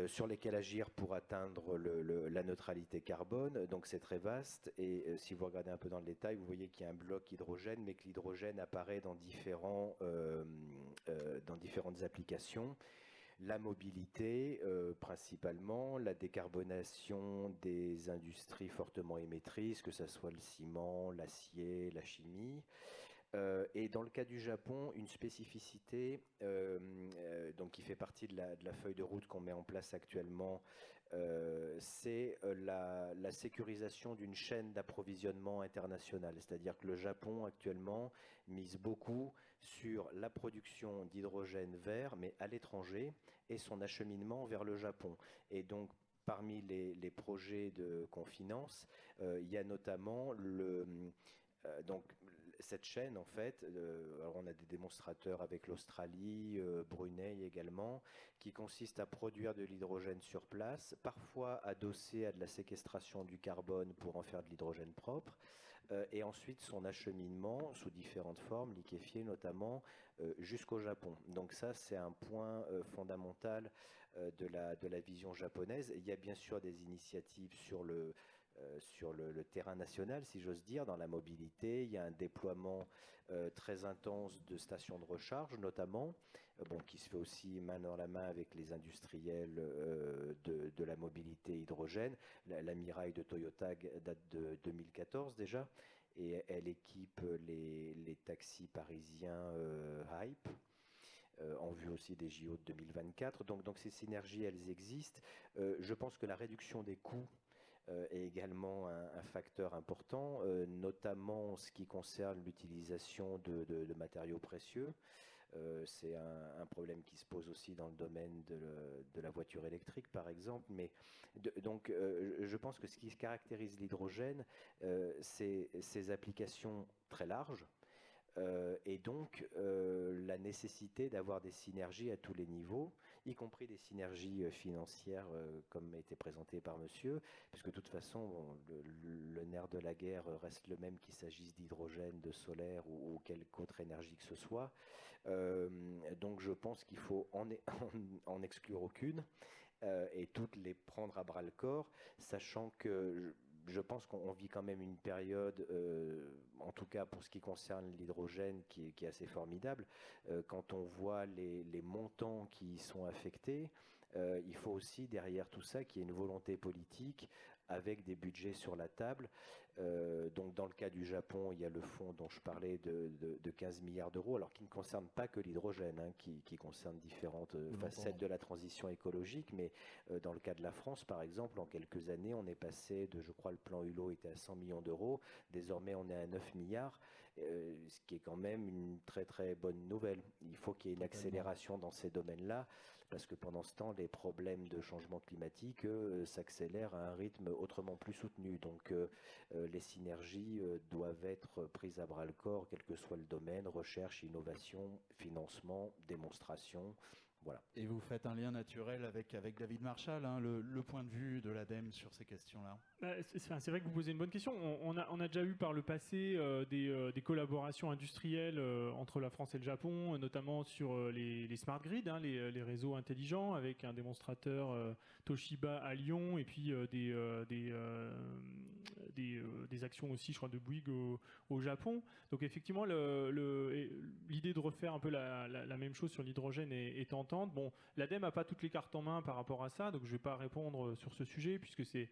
sur lesquels agir pour atteindre la neutralité carbone. Donc c'est très vaste et si vous regardez un peu dans le détail, vous voyez qu'il y a un bloc hydrogène, mais que l'hydrogène apparaît dans différentes applications. La mobilité principalement, la décarbonation des industries fortement émettrices, que ce soit le ciment, l'acier, la chimie. Et dans le cas du Japon, une spécificité donc qui fait partie de la feuille de route qu'on met en place actuellement, c'est la sécurisation d'une chaîne d'approvisionnement internationale. C'est-à-dire que le Japon actuellement mise beaucoup sur la production d'hydrogène vert, mais à l'étranger, et son acheminement vers le Japon. Et donc, parmi les projets qu'on finance, il y a notamment cette chaîne, en fait, alors on a des démonstrateurs avec l'Australie, Brunei également, qui consiste à produire de l'hydrogène sur place, parfois adossé à de la séquestration du carbone pour en faire de l'hydrogène propre, et ensuite son acheminement sous différentes formes, liquéfié notamment, jusqu'au Japon. Donc ça, c'est un point fondamental de la vision japonaise. Il y a bien sûr des initiatives sur le terrain national, si j'ose dire, dans la mobilité. Il y a un déploiement très intense de stations de recharge, notamment, qui se fait aussi main dans la main avec les industriels de la mobilité hydrogène. La Mirai de Toyota date de 2014 déjà, et elle équipe les taxis parisiens Hype. En vue aussi des JO de 2024. Donc ces synergies, elles existent. Je pense que la réduction des coûts est également un facteur important, notamment en ce qui concerne l'utilisation de matériaux précieux. C'est un problème qui se pose aussi dans le domaine de la voiture électrique, par exemple. Mais donc, je pense que ce qui caractérise l'hydrogène, c'est ses applications très larges. Et donc la nécessité d'avoir des synergies à tous les niveaux, y compris des synergies financières comme a été présenté par monsieur, puisque de toute façon le nerf de la guerre reste le même qu'il s'agisse d'hydrogène, de solaire ou quelque autre énergie que ce soit. Donc je pense qu'il faut en exclure aucune et toutes les prendre à bras le corps, sachant que je pense qu'on vit quand même une période, en tout cas pour ce qui concerne l'hydrogène, qui est assez formidable. Quand on voit les montants qui y sont affectés, il faut aussi derrière tout ça qu'il y ait une volonté politique avec des budgets sur la table. Donc dans le cas du Japon, il y a le fonds dont je parlais de 15 milliards d'euros, alors qui ne concerne pas que l'hydrogène, qui concerne différentes facettes de la transition écologique. Mais dans le cas de la France, par exemple, en quelques années, on est passé je crois le plan Hulot était à 100 millions d'euros, désormais on est à 9 milliards, ce qui est quand même une très très bonne nouvelle. Il faut qu'il y ait une accélération dans ces domaines-là, parce que pendant ce temps, les problèmes de changement climatique s'accélèrent à un rythme autrement plus soutenu. Donc les synergies doivent être prises à bras-le-corps, quel que soit le domaine, recherche, innovation, financement, démonstration. Voilà. Et vous faites un lien naturel avec David Marshall, le point de vue de l'ADEME sur ces questions-là. C'est vrai que vous posez une bonne question. On a déjà eu par le passé des collaborations industrielles entre la France et le Japon, notamment sur les smart grids, les réseaux intelligents, avec un démonstrateur Toshiba à Lyon, et puis des actions aussi, je crois, de Bouygues au Japon. Donc effectivement, l'idée de refaire un peu la même chose sur l'hydrogène est tentante. Bon, l'ADEME n'a pas toutes les cartes en main par rapport à ça, donc je ne vais pas répondre sur ce sujet, puisque c'est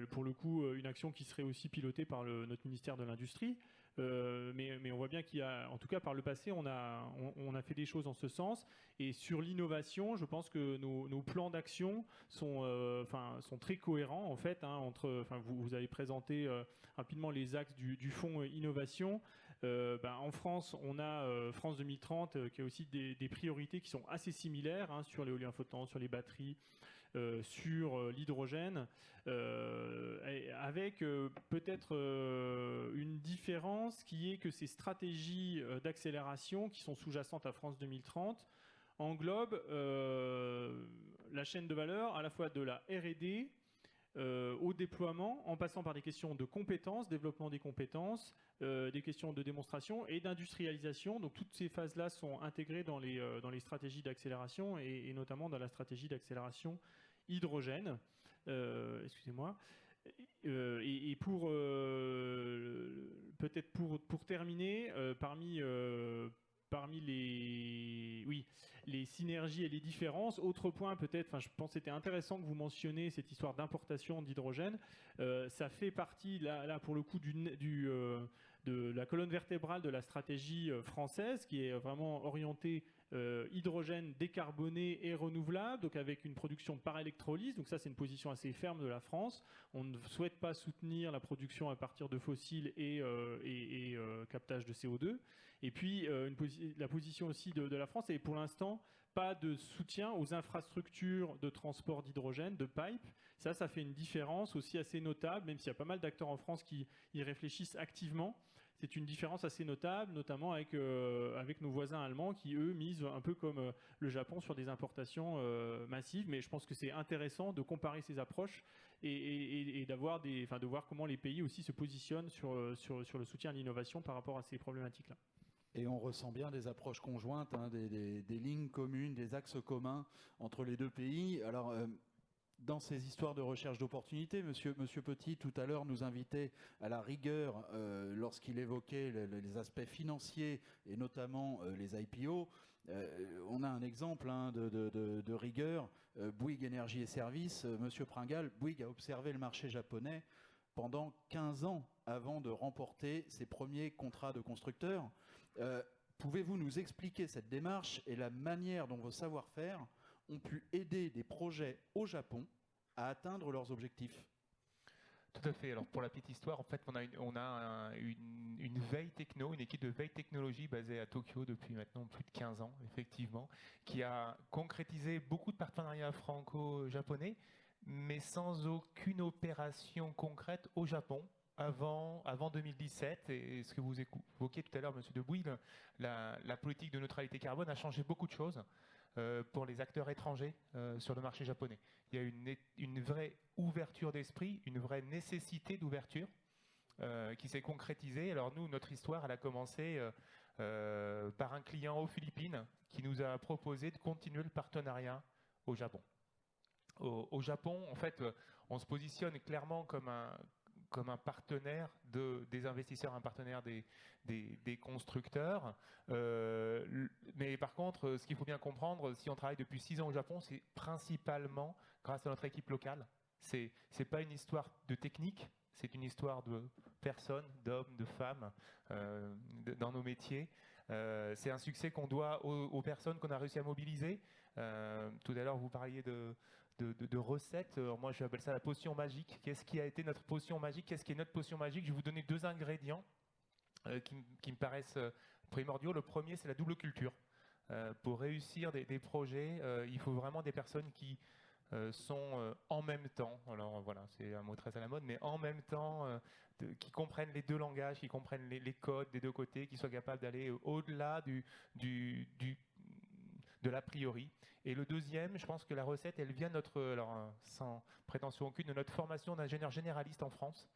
pour le coup une action qui serait aussi pilotée par notre ministère de l'Industrie. Mais on voit bien qu'il y a, en tout cas par le passé, on a fait des choses en ce sens. Et sur l'innovation, je pense que nos plans d'action sont très cohérents en fait. Vous avez présenté rapidement les axes du fonds innovation. En France, on a France 2030 qui a aussi des priorités qui sont assez similaires sur l'éolien flottant, sur les batteries, sur l'hydrogène, avec peut-être une différence qui est que ces stratégies d'accélération qui sont sous-jacentes à France 2030 englobent la chaîne de valeur, à la fois de la R&D au déploiement, en passant par des questions de compétences, développement des compétences, des questions de démonstration et d'industrialisation. Donc toutes ces phases-là sont intégrées dans les stratégies d'accélération et notamment dans la stratégie d'accélération hydrogène. Excusez-moi. Et peut-être pour terminer, parmi les synergies et les différences, autre point peut-être, je pense que c'était intéressant que vous mentionniez cette histoire d'importation d'hydrogène. Ça fait partie, là pour le coup, de la colonne vertébrale de la stratégie française, qui est vraiment orientée hydrogène décarboné et renouvelable, donc avec une production par électrolyse. Donc ça, c'est une position assez ferme de la France. On ne souhaite pas soutenir la production à partir de fossiles et captage de CO2. Et puis, la position aussi de la France est pour l'instant pas de soutien aux infrastructures de transport d'hydrogène, de pipe. Ça fait une différence aussi assez notable, même s'il y a pas mal d'acteurs en France qui y réfléchissent activement. C'est une différence assez notable, notamment avec nos voisins allemands qui, eux, misent un peu comme le Japon sur des importations massives. Mais je pense que c'est intéressant de comparer ces approches et de voir comment les pays aussi se positionnent sur le soutien à l'innovation par rapport à ces problématiques-là. Et on ressent bien des approches conjointes, des lignes communes, des axes communs entre les deux pays. Alors, dans ces histoires de recherche d'opportunités, Monsieur Petit, tout à l'heure, nous invitait à la rigueur lorsqu'il évoquait les aspects financiers et notamment les IPO. On a un exemple de rigueur. Bouygues Énergie et Services, Monsieur Pringal, Bouygues a observé le marché japonais pendant 15 ans avant de remporter ses premiers contrats de constructeurs. Pouvez-vous nous expliquer cette démarche et la manière dont vos savoir-faire ont pu aider des projets au Japon à atteindre leurs objectifs? Tout à fait. Alors pour la petite histoire, en fait, on a une veille techno, une équipe de veille technologie basée à Tokyo depuis maintenant plus de 15 ans, effectivement, qui a concrétisé beaucoup de partenariats franco-japonais, mais sans aucune opération concrète au Japon. Avant 2017, et ce que vous évoquiez tout à l'heure, Monsieur Debouy, la politique de neutralité carbone a changé beaucoup de choses pour les acteurs étrangers sur le marché japonais. Il y a une vraie ouverture d'esprit, une vraie nécessité d'ouverture qui s'est concrétisée. Alors nous, notre histoire, elle a commencé par un client aux Philippines qui nous a proposé de continuer le partenariat au Japon. Au Japon, en fait, on se positionne clairement comme un partenaire des investisseurs, un partenaire des constructeurs. Mais par contre, ce qu'il faut bien comprendre, si on travaille depuis 6 ans au Japon, c'est principalement grâce à notre équipe locale. C'est pas une histoire de technique, c'est une histoire de personnes, d'hommes, de femmes dans nos métiers. C'est un succès qu'on doit aux personnes qu'on a réussi à mobiliser. Tout à l'heure, vous parliez de recettes. Moi, j'appelle ça la potion magique. Qu'est-ce qui a été notre potion magique? Qu'est-ce qui est notre potion magique? Je vais vous donner 2 ingrédients qui me paraissent primordiaux. Le premier, c'est la double culture. Pour réussir des projets, il faut vraiment des personnes qui sont en même temps, alors voilà, c'est un mot très à la mode, mais en même temps, qui comprennent les 2 langages, qui comprennent les codes des 2 côtés, qui soient capables d'aller au-delà de l'a priori. Et le deuxième, je pense que la recette, elle vient sans prétention aucune, de notre formation d'ingénieur généraliste en France.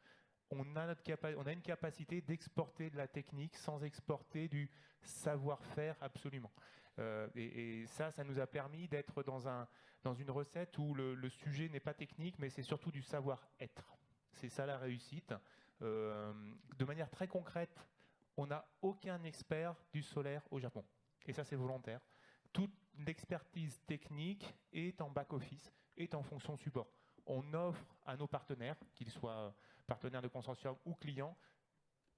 On a une capacité d'exporter de la technique sans exporter du savoir-faire absolument. Et ça nous a permis d'être dans une recette où le sujet n'est pas technique, mais c'est surtout du savoir-être. C'est ça la réussite. De manière très concrète, on n'a aucun expert du solaire au Japon. Et ça, c'est volontaire. Toute l'expertise technique est en back-office, est en fonction support. On offre à nos partenaires, qu'ils soient partenaires de consortium ou clients,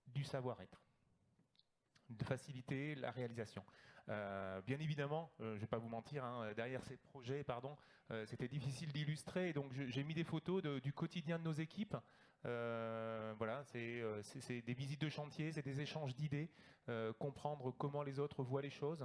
du savoir-être, de faciliter la réalisation. Bien évidemment, je ne vais pas vous mentir, derrière ces projets, c'était difficile d'illustrer, donc j'ai mis des photos du quotidien de nos équipes. Voilà, c'est des visites de chantier, c'est des échanges d'idées, comprendre comment les autres voient les choses.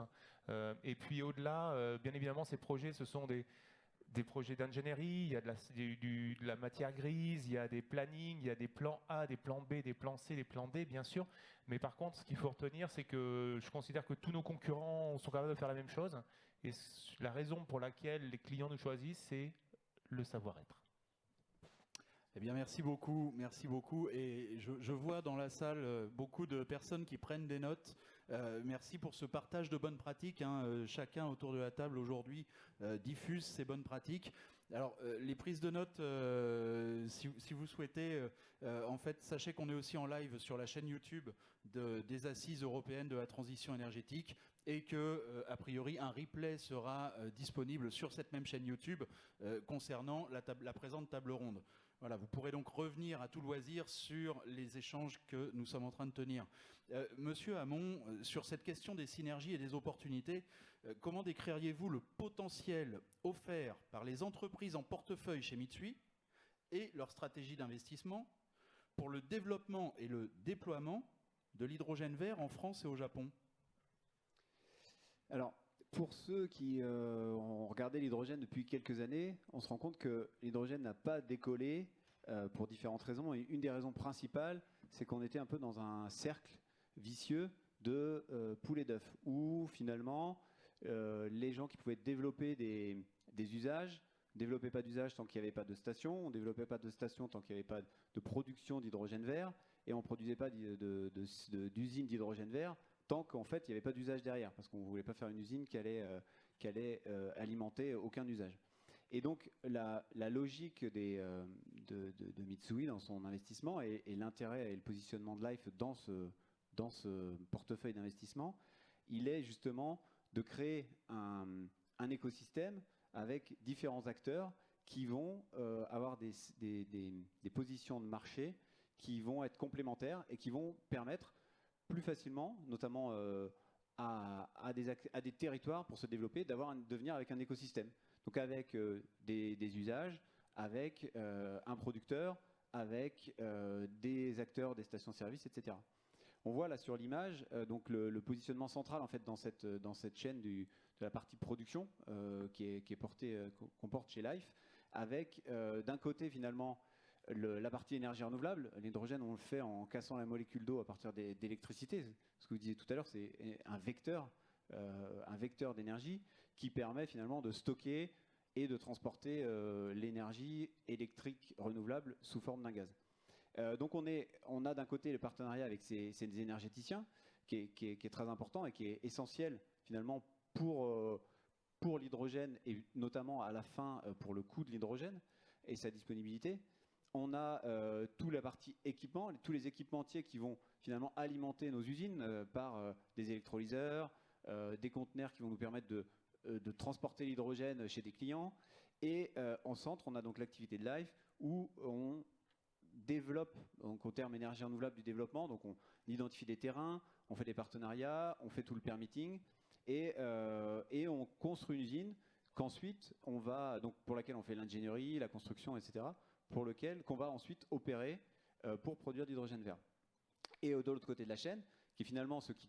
Et puis au-delà, bien évidemment, ces projets, ce sont des projets d'ingénierie, il y a de la matière grise, il y a des plannings, il y a des plans A, des plans B, des plans C, des plans D, bien sûr. Mais par contre, ce qu'il faut retenir, c'est que je considère que tous nos concurrents sont capables de faire la même chose. Et la raison pour laquelle les clients nous choisissent, c'est le savoir-être. Eh bien, merci beaucoup, merci beaucoup. Et je vois dans la salle beaucoup de personnes qui prennent des notes. Merci pour ce partage de bonnes pratiques, hein. Chacun autour de la table aujourd'hui diffuse ces bonnes pratiques. Alors, les prises de notes, si vous souhaitez, en fait, sachez qu'on est aussi en live sur la chaîne YouTube des Assises européennes de la transition énergétique et que, a priori, un replay sera disponible sur cette même chaîne YouTube concernant la présente table ronde. Voilà, vous pourrez donc revenir à tout loisir sur les échanges que nous sommes en train de tenir. Monsieur Hamon, sur cette question des synergies et des opportunités, comment décririez-vous le potentiel offert par les entreprises en portefeuille chez Mitsui et leur stratégie d'investissement pour le développement et le déploiement de l'hydrogène vert en France et au Japon? Alors, pour ceux qui ont regardé l'hydrogène depuis quelques années, on se rend compte que l'hydrogène n'a pas décollé pour différentes raisons. Et une des raisons principales, c'est qu'on était un peu dans un cercle vicieux de poules et d'œufs, où finalement, les gens qui pouvaient développer des usages ne développaient pas d'usage tant qu'il n'y avait pas de station, on ne développait pas de station tant qu'il n'y avait pas de production d'hydrogène vert, et on ne produisait pas d'usine d'hydrogène vert tant qu'en fait, il n'y avait pas d'usage derrière, parce qu'on ne voulait pas faire une usine qui allait alimenter aucun usage. Et donc, la logique de Mitsui dans son investissement et l'intérêt et le positionnement de Life dans ce portefeuille d'investissement, il est justement de créer un écosystème avec différents acteurs qui vont avoir des positions de marché qui vont être complémentaires et qui vont permettre plus facilement, notamment à des territoires pour se développer, de venir avec un écosystème. Donc avec des usages, avec un producteur, avec des acteurs, des stations-service, etc. On voit là sur l'image donc le positionnement central en fait dans cette chaîne de la partie production qu'on porte chez Life, avec d'un côté finalement la partie énergie renouvelable. L'hydrogène, on le fait en cassant la molécule d'eau à partir d'électricité. Ce que vous disiez tout à l'heure, c'est un vecteur d'énergie qui permet finalement de stocker et de transporter l'énergie électrique renouvelable sous forme d'un gaz. Donc on a d'un côté le partenariat avec ces énergéticiens qui est très important et qui est essentiel finalement pour l'hydrogène et notamment à la fin pour le coût de l'hydrogène et sa disponibilité. On a toute la partie équipement, tous les équipementiers qui vont finalement alimenter nos usines par des électrolyseurs, des conteneurs qui vont nous permettre de transporter l'hydrogène chez des clients. Et en centre, on a donc l'activité de Life où on développe, donc au terme énergie renouvelable du développement, donc on identifie des terrains, on fait des partenariats, on fait tout le permitting et on construit une usine qu'ensuite pour laquelle on fait l'ingénierie, la construction, etc. qu'on va ensuite opérer pour produire de l'hydrogène vert. Et de l'autre côté de la chaîne, qui est finalement ce qui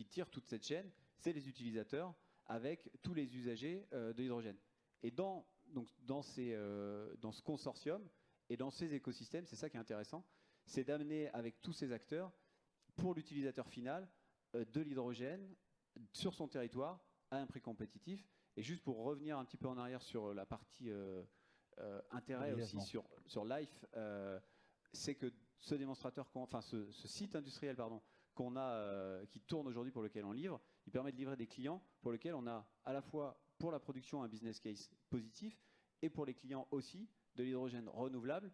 tire toute cette chaîne, c'est les utilisateurs avec tous les usagers de l'hydrogène. Et dans ce consortium et dans ces écosystèmes, c'est ça qui est intéressant, c'est d'amener avec tous ces acteurs, pour l'utilisateur final, de l'hydrogène sur son territoire à un prix compétitif. Et juste pour revenir un petit peu en arrière sur la partie intérêt aussi sur Life, c'est que ce site industriel qu'on a, qui tourne aujourd'hui pour lequel on livre, il permet de livrer des clients pour lesquels on a à la fois pour la production un business case positif et pour les clients aussi de l'hydrogène renouvelable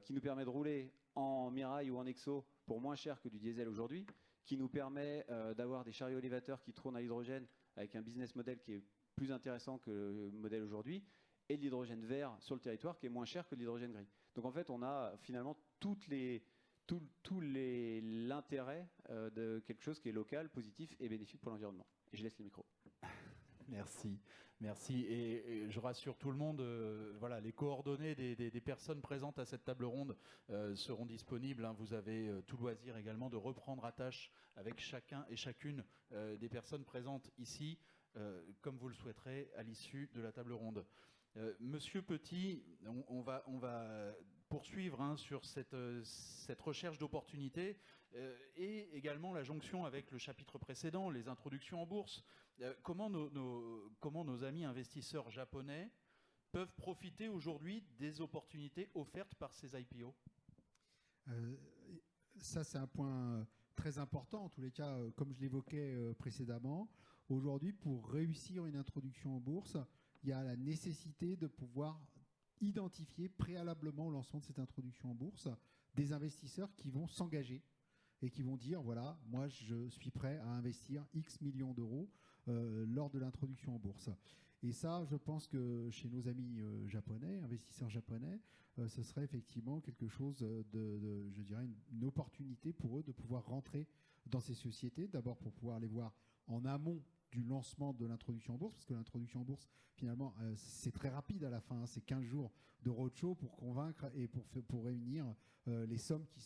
qui nous permet de rouler en Mirai ou en Exo pour moins cher que du diesel aujourd'hui, qui nous permet d'avoir des chariots élévateurs qui tournent à l'hydrogène avec un business model qui est plus intéressant que le modèle aujourd'hui, et de l'hydrogène vert sur le territoire qui est moins cher que de l'hydrogène gris. Donc en fait, on a finalement tout l'intérêt de quelque chose qui est local, positif et bénéfique pour l'environnement. Et je laisse le micro. Merci. Et je rassure tout le monde, voilà, les coordonnées des personnes présentes à cette table ronde seront disponibles. Hein. Vous avez tout loisir également de reprendre attache avec chacun et chacune des personnes présentes ici, comme vous le souhaiterez à l'issue de la table ronde. Monsieur Petit, on va poursuivre hein, sur cette recherche d'opportunités et également la jonction avec le chapitre précédent, les introductions en bourse. Comment nos amis investisseurs japonais peuvent profiter aujourd'hui des opportunités offertes par ces IPO? Ça, c'est un point très important. En tous les cas, comme je l'évoquais précédemment, aujourd'hui, pour réussir une introduction en bourse, il y a la nécessité de pouvoir identifier préalablement au lancement de cette introduction en bourse des investisseurs qui vont s'engager et qui vont dire, voilà, moi, je suis prêt à investir X millions d'euros lors de l'introduction en bourse. Et ça, je pense que chez nos amis japonais, investisseurs japonais, ce serait effectivement quelque chose je dirais, une opportunité pour eux de pouvoir rentrer dans ces sociétés, d'abord pour pouvoir les voir en amont du lancement de l'introduction en bourse, parce que l'introduction en bourse, finalement, c'est très rapide à la fin, hein, c'est 15 jours de roadshow pour convaincre et pour réunir les sommes qui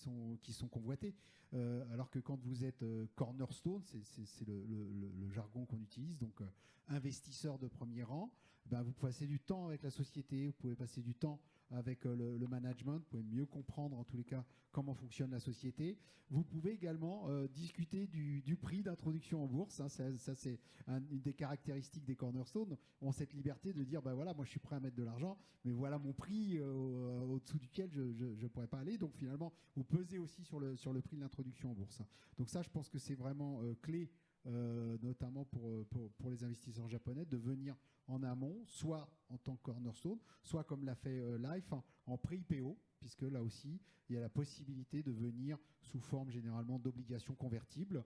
sont convoitées. Alors que quand vous êtes cornerstone, c'est le jargon qu'on utilise, donc investisseur de premier rang, ben, vous passez du temps avec la société, vous pouvez passer du temps avec le management, vous pouvez mieux comprendre en tous les cas comment fonctionne la société. Vous pouvez également discuter du prix d'introduction en bourse, hein, ça c'est une des caractéristiques des cornerstones, ont cette liberté de dire, ben voilà, moi je suis prêt à mettre de l'argent, mais voilà mon prix au-dessous duquel je ne pourrais pas aller. Donc finalement, vous pesez aussi sur le prix de l'introduction en bourse. Donc ça, je pense que c'est vraiment clé, notamment pour les investisseurs japonais, de venir en amont, soit en tant que cornerstone, soit comme l'a fait Life, en pré-IPO, puisque là aussi, il y a la possibilité de venir sous forme généralement d'obligations convertibles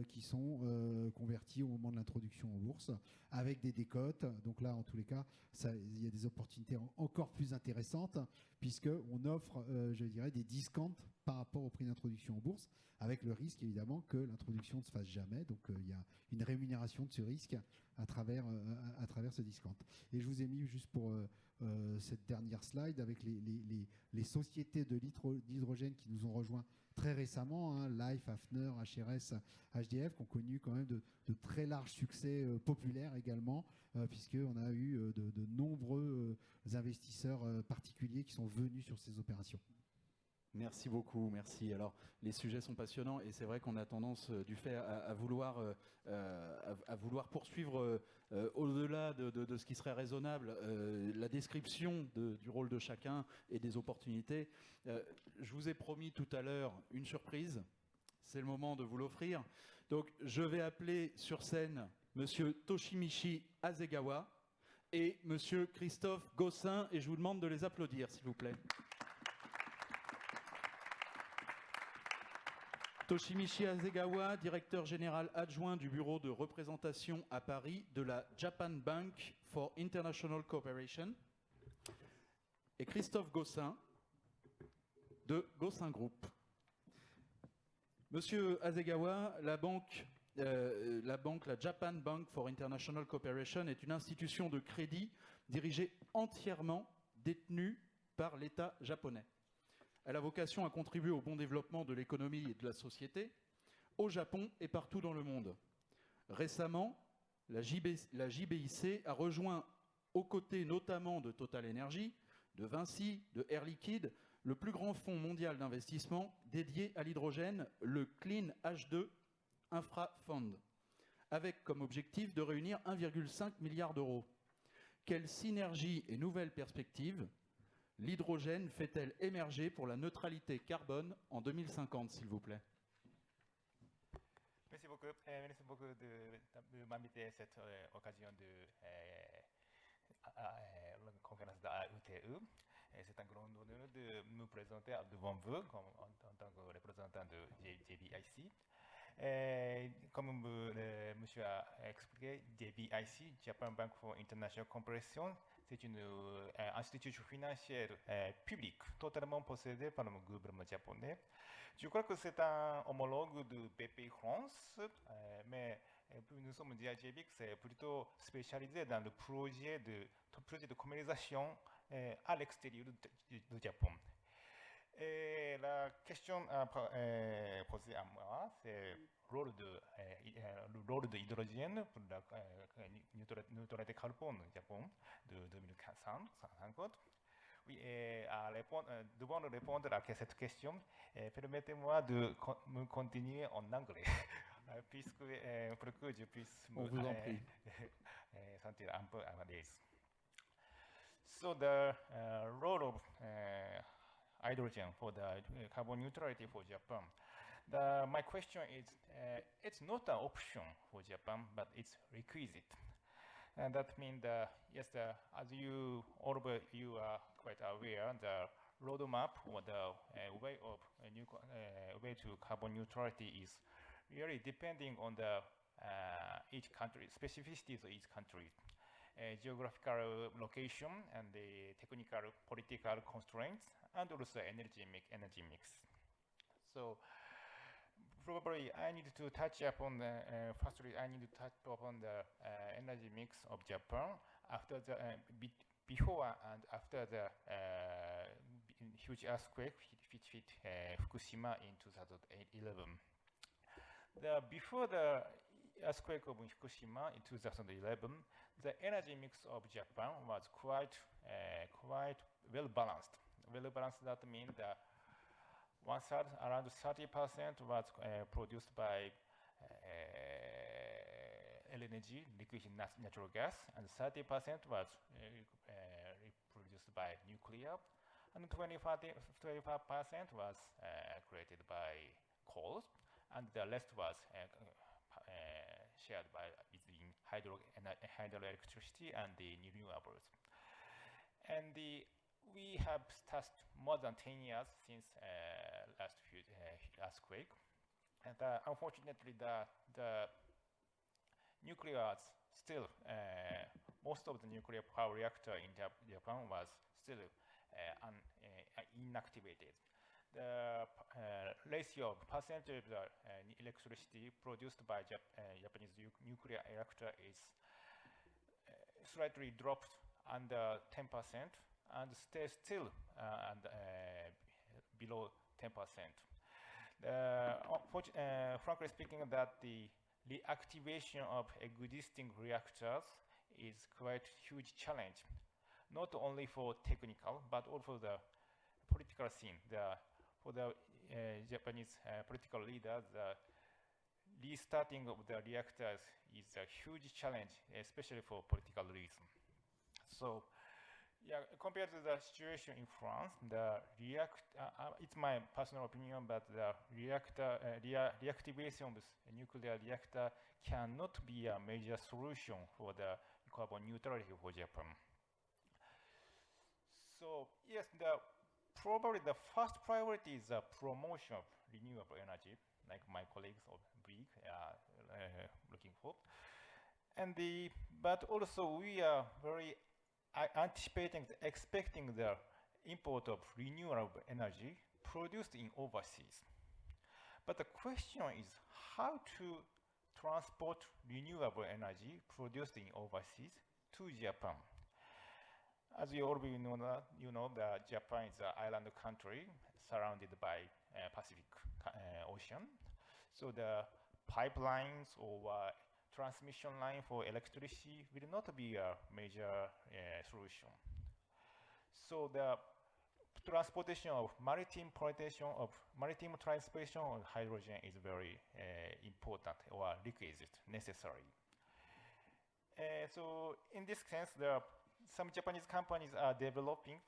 qui sont converties au moment de l'introduction en bourse, avec des décotes. Donc là, en tous les cas, il y a des opportunités encore plus intéressantes, puisqu'on offre, je dirais, des discounts par rapport au prix d'introduction en bourse, avec le risque évidemment que l'introduction ne se fasse jamais. Donc il y a une rémunération de ce risque à travers ce discount. Et je vous ai mis juste pour cette dernière slide avec les sociétés d'hydrogène qui nous ont rejoints très récemment, hein, Life, Hafner, HRS, HDF, qui ont connu quand même de très larges succès populaires également, puisqu'on a eu de nombreux investisseurs particuliers qui sont venus sur ces opérations. Merci beaucoup, merci. Alors, les sujets sont passionnants et c'est vrai qu'on a tendance, du fait, à vouloir poursuivre au-delà de ce qui serait raisonnable, la description du rôle de chacun et des opportunités. Je vous ai promis tout à l'heure une surprise. C'est le moment de vous l'offrir. Donc, je vais appeler sur scène Monsieur Toshimichi Hasegawa et Monsieur Christophe Gossin et je vous demande de les applaudir, s'il vous plaît. Toshimichi Hasegawa, directeur général adjoint du bureau de représentation à Paris de la Japan Bank for International Cooperation, et Christophe Gossin de Gossin Group. Monsieur Hasegawa, la Japan Bank for International Cooperation est une institution de crédit dirigée entièrement détenue par l'État japonais. Elle a vocation à contribuer au bon développement de l'économie et de la société au Japon et partout dans le monde. Récemment, la JBIC a rejoint, aux côtés notamment de Total Energy, de Vinci, de Air Liquide, le plus grand fonds mondial d'investissement dédié à l'hydrogène, le Clean H2 Infra Fund, avec comme objectif de réunir 1,5 milliard d'euros. Quelle synergie et nouvelles perspectives l'hydrogène fait-elle émerger pour la neutralité carbone en 2050, s'il vous plaît? Merci beaucoup de m'inviter à cette occasion de la conférence de AUTE. C'est un grand honneur de me présenter devant vous en tant que représentant de JBIC. Comme monsieur a expliqué, JBIC, Japan Bank for International Cooperation, c'est une institution financière publique totalement possédée par le gouvernement japonais. Je crois que c'est un homologue de BPI France, mais nous sommes JBIC, c'est plutôt spécialisé dans le projet de commercialisation à l'extérieur du Japon. Et la question posée à moi, c'est le rôle de l'hydrogène pour la neutralité carbone au Japon de 2050. Oui, devant répondre à cette question, permettez-moi de me continuer en anglais, puisque pour que je puisse On vous en prie. sentir un peu à l'aise. So the role of hydrogen for the carbon neutrality for Japan. My question is, it's not an option for Japan, but it's requisite. And that means, yes, as all of you are quite aware, the roadmap or the way to carbon neutrality is really depending on the each country, specificities of each country, geographical location, and the technical, political constraints, and also energy mix. So probably I need to touch upon the firstly I need to touch upon the energy mix of Japan after the before and after the huge earthquake which hit Fukushima in 2011. Before the earthquake of Fukushima in 2011, the energy mix of Japan was quite well balanced. Well balanced, that means that around 30% was produced by LNG, liquid natural gas, and 30% was produced by nuclear, and 25% was created by coal, and the rest was shared between hydroelectricity and the renewables. And we have passed more than 10 years since last earthquake, and unfortunately, the nuclear still most of the nuclear power reactor in Japan was still inactivated. The ratio of percentage of the electricity produced by Japanese nuclear reactor is slightly dropped under 10%. And stay still below 10%. Frankly speaking, that the reactivation of existing reactors is quite huge challenge, not only for technical but also the political scene. For the Japanese political leaders, the restarting of the reactors is a huge challenge, especially for political reasons. So. Yeah, compared to the situation in France, it's my personal opinion, but the reactivation of the nuclear reactor cannot be a major solution for the carbon neutrality for Japan. So yes, probably the first priority is the promotion of renewable energy, like my colleagues of BRIC are looking for. But also we are very expecting the import of renewable energy produced in overseas. But the question is how to transport renewable energy produced in overseas to Japan. As you already know, that Japan is an island country surrounded by Pacific Ocean. So the pipelines or transmission line for electricity will not be a major solution. So the maritime transportation of hydrogen is very important or requisite, necessary. So in this sense, some Japanese companies are developing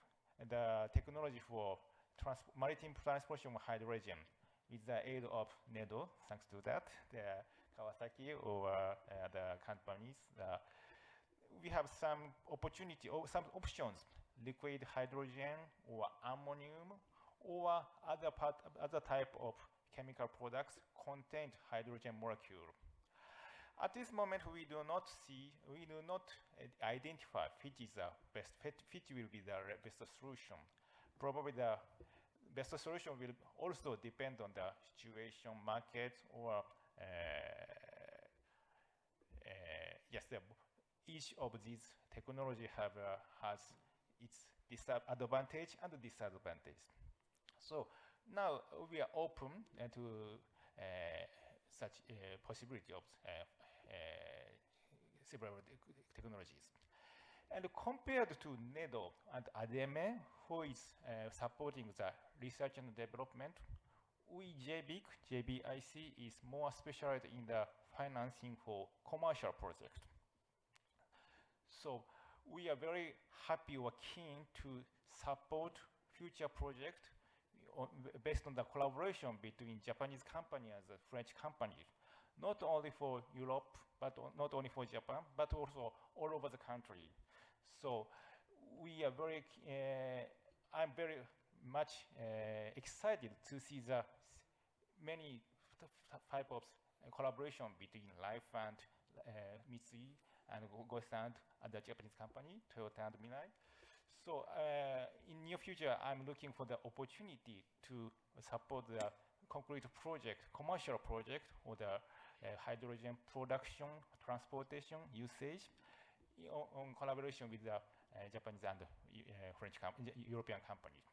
the technology for maritime transportation of hydrogen with the aid of NEDO. Thanks to that, Kawasaki or the companies, we have some opportunity or some options: liquid hydrogen or ammonium or other type of chemical products contain hydrogen molecule. At this moment, we do not identify which will be the best solution. Probably the best solution will also depend on the situation, market, or yes, each of these technology has its advantage and disadvantage. So now we are open to such possibility of several technologies. And compared to NEDO and ADMA, who is supporting the research and development, we JBIC is more specialized in the financing for commercial projects. So we are very happy or keen to support future projects based on the collaboration between Japanese company and the French company, not only for Europe, but not only for Japan, but also all over the country. So we are very, I'm very much excited to see the many type of collaboration between Life and Mitsui and Gosan and the Japanese company, Toyota and Mirai. So in near future, I'm looking for the opportunity to support the concrete project, commercial project, or the hydrogen production, transportation, usage, on collaboration with the Japanese and French European companies.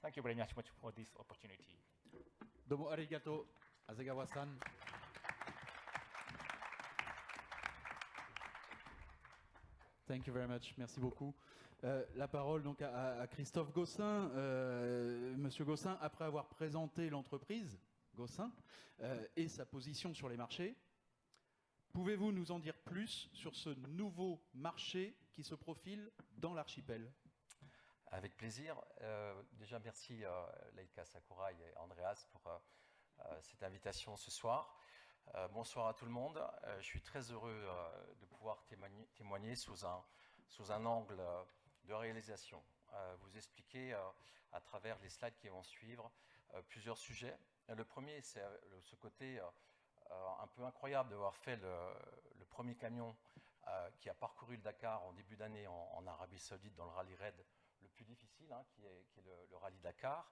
Thank you very much for this opportunity. Domo arigato, Hasegawa-san. Thank you very much. Merci beaucoup. La parole donc à Christophe Gossin. Monsieur Gossin, après avoir présenté l'entreprise Gossin et sa position sur les marchés, pouvez-vous nous en dire plus sur ce nouveau marché qui se profile dans l'archipel? Avec plaisir. Déjà, merci Leïka Sakurai et Andreas pour cette invitation ce soir. Bonsoir à tout le monde. Je suis très heureux de pouvoir témoigner sous un angle de réalisation. Vous expliquer à travers les slides qui vont suivre plusieurs sujets. Le premier, c'est ce côté un peu incroyable d'avoir fait le premier camion qui a parcouru le Dakar en début d'année en Arabie Saoudite dans le rallye raid le plus difficile, hein, qui est le rallye Dakar.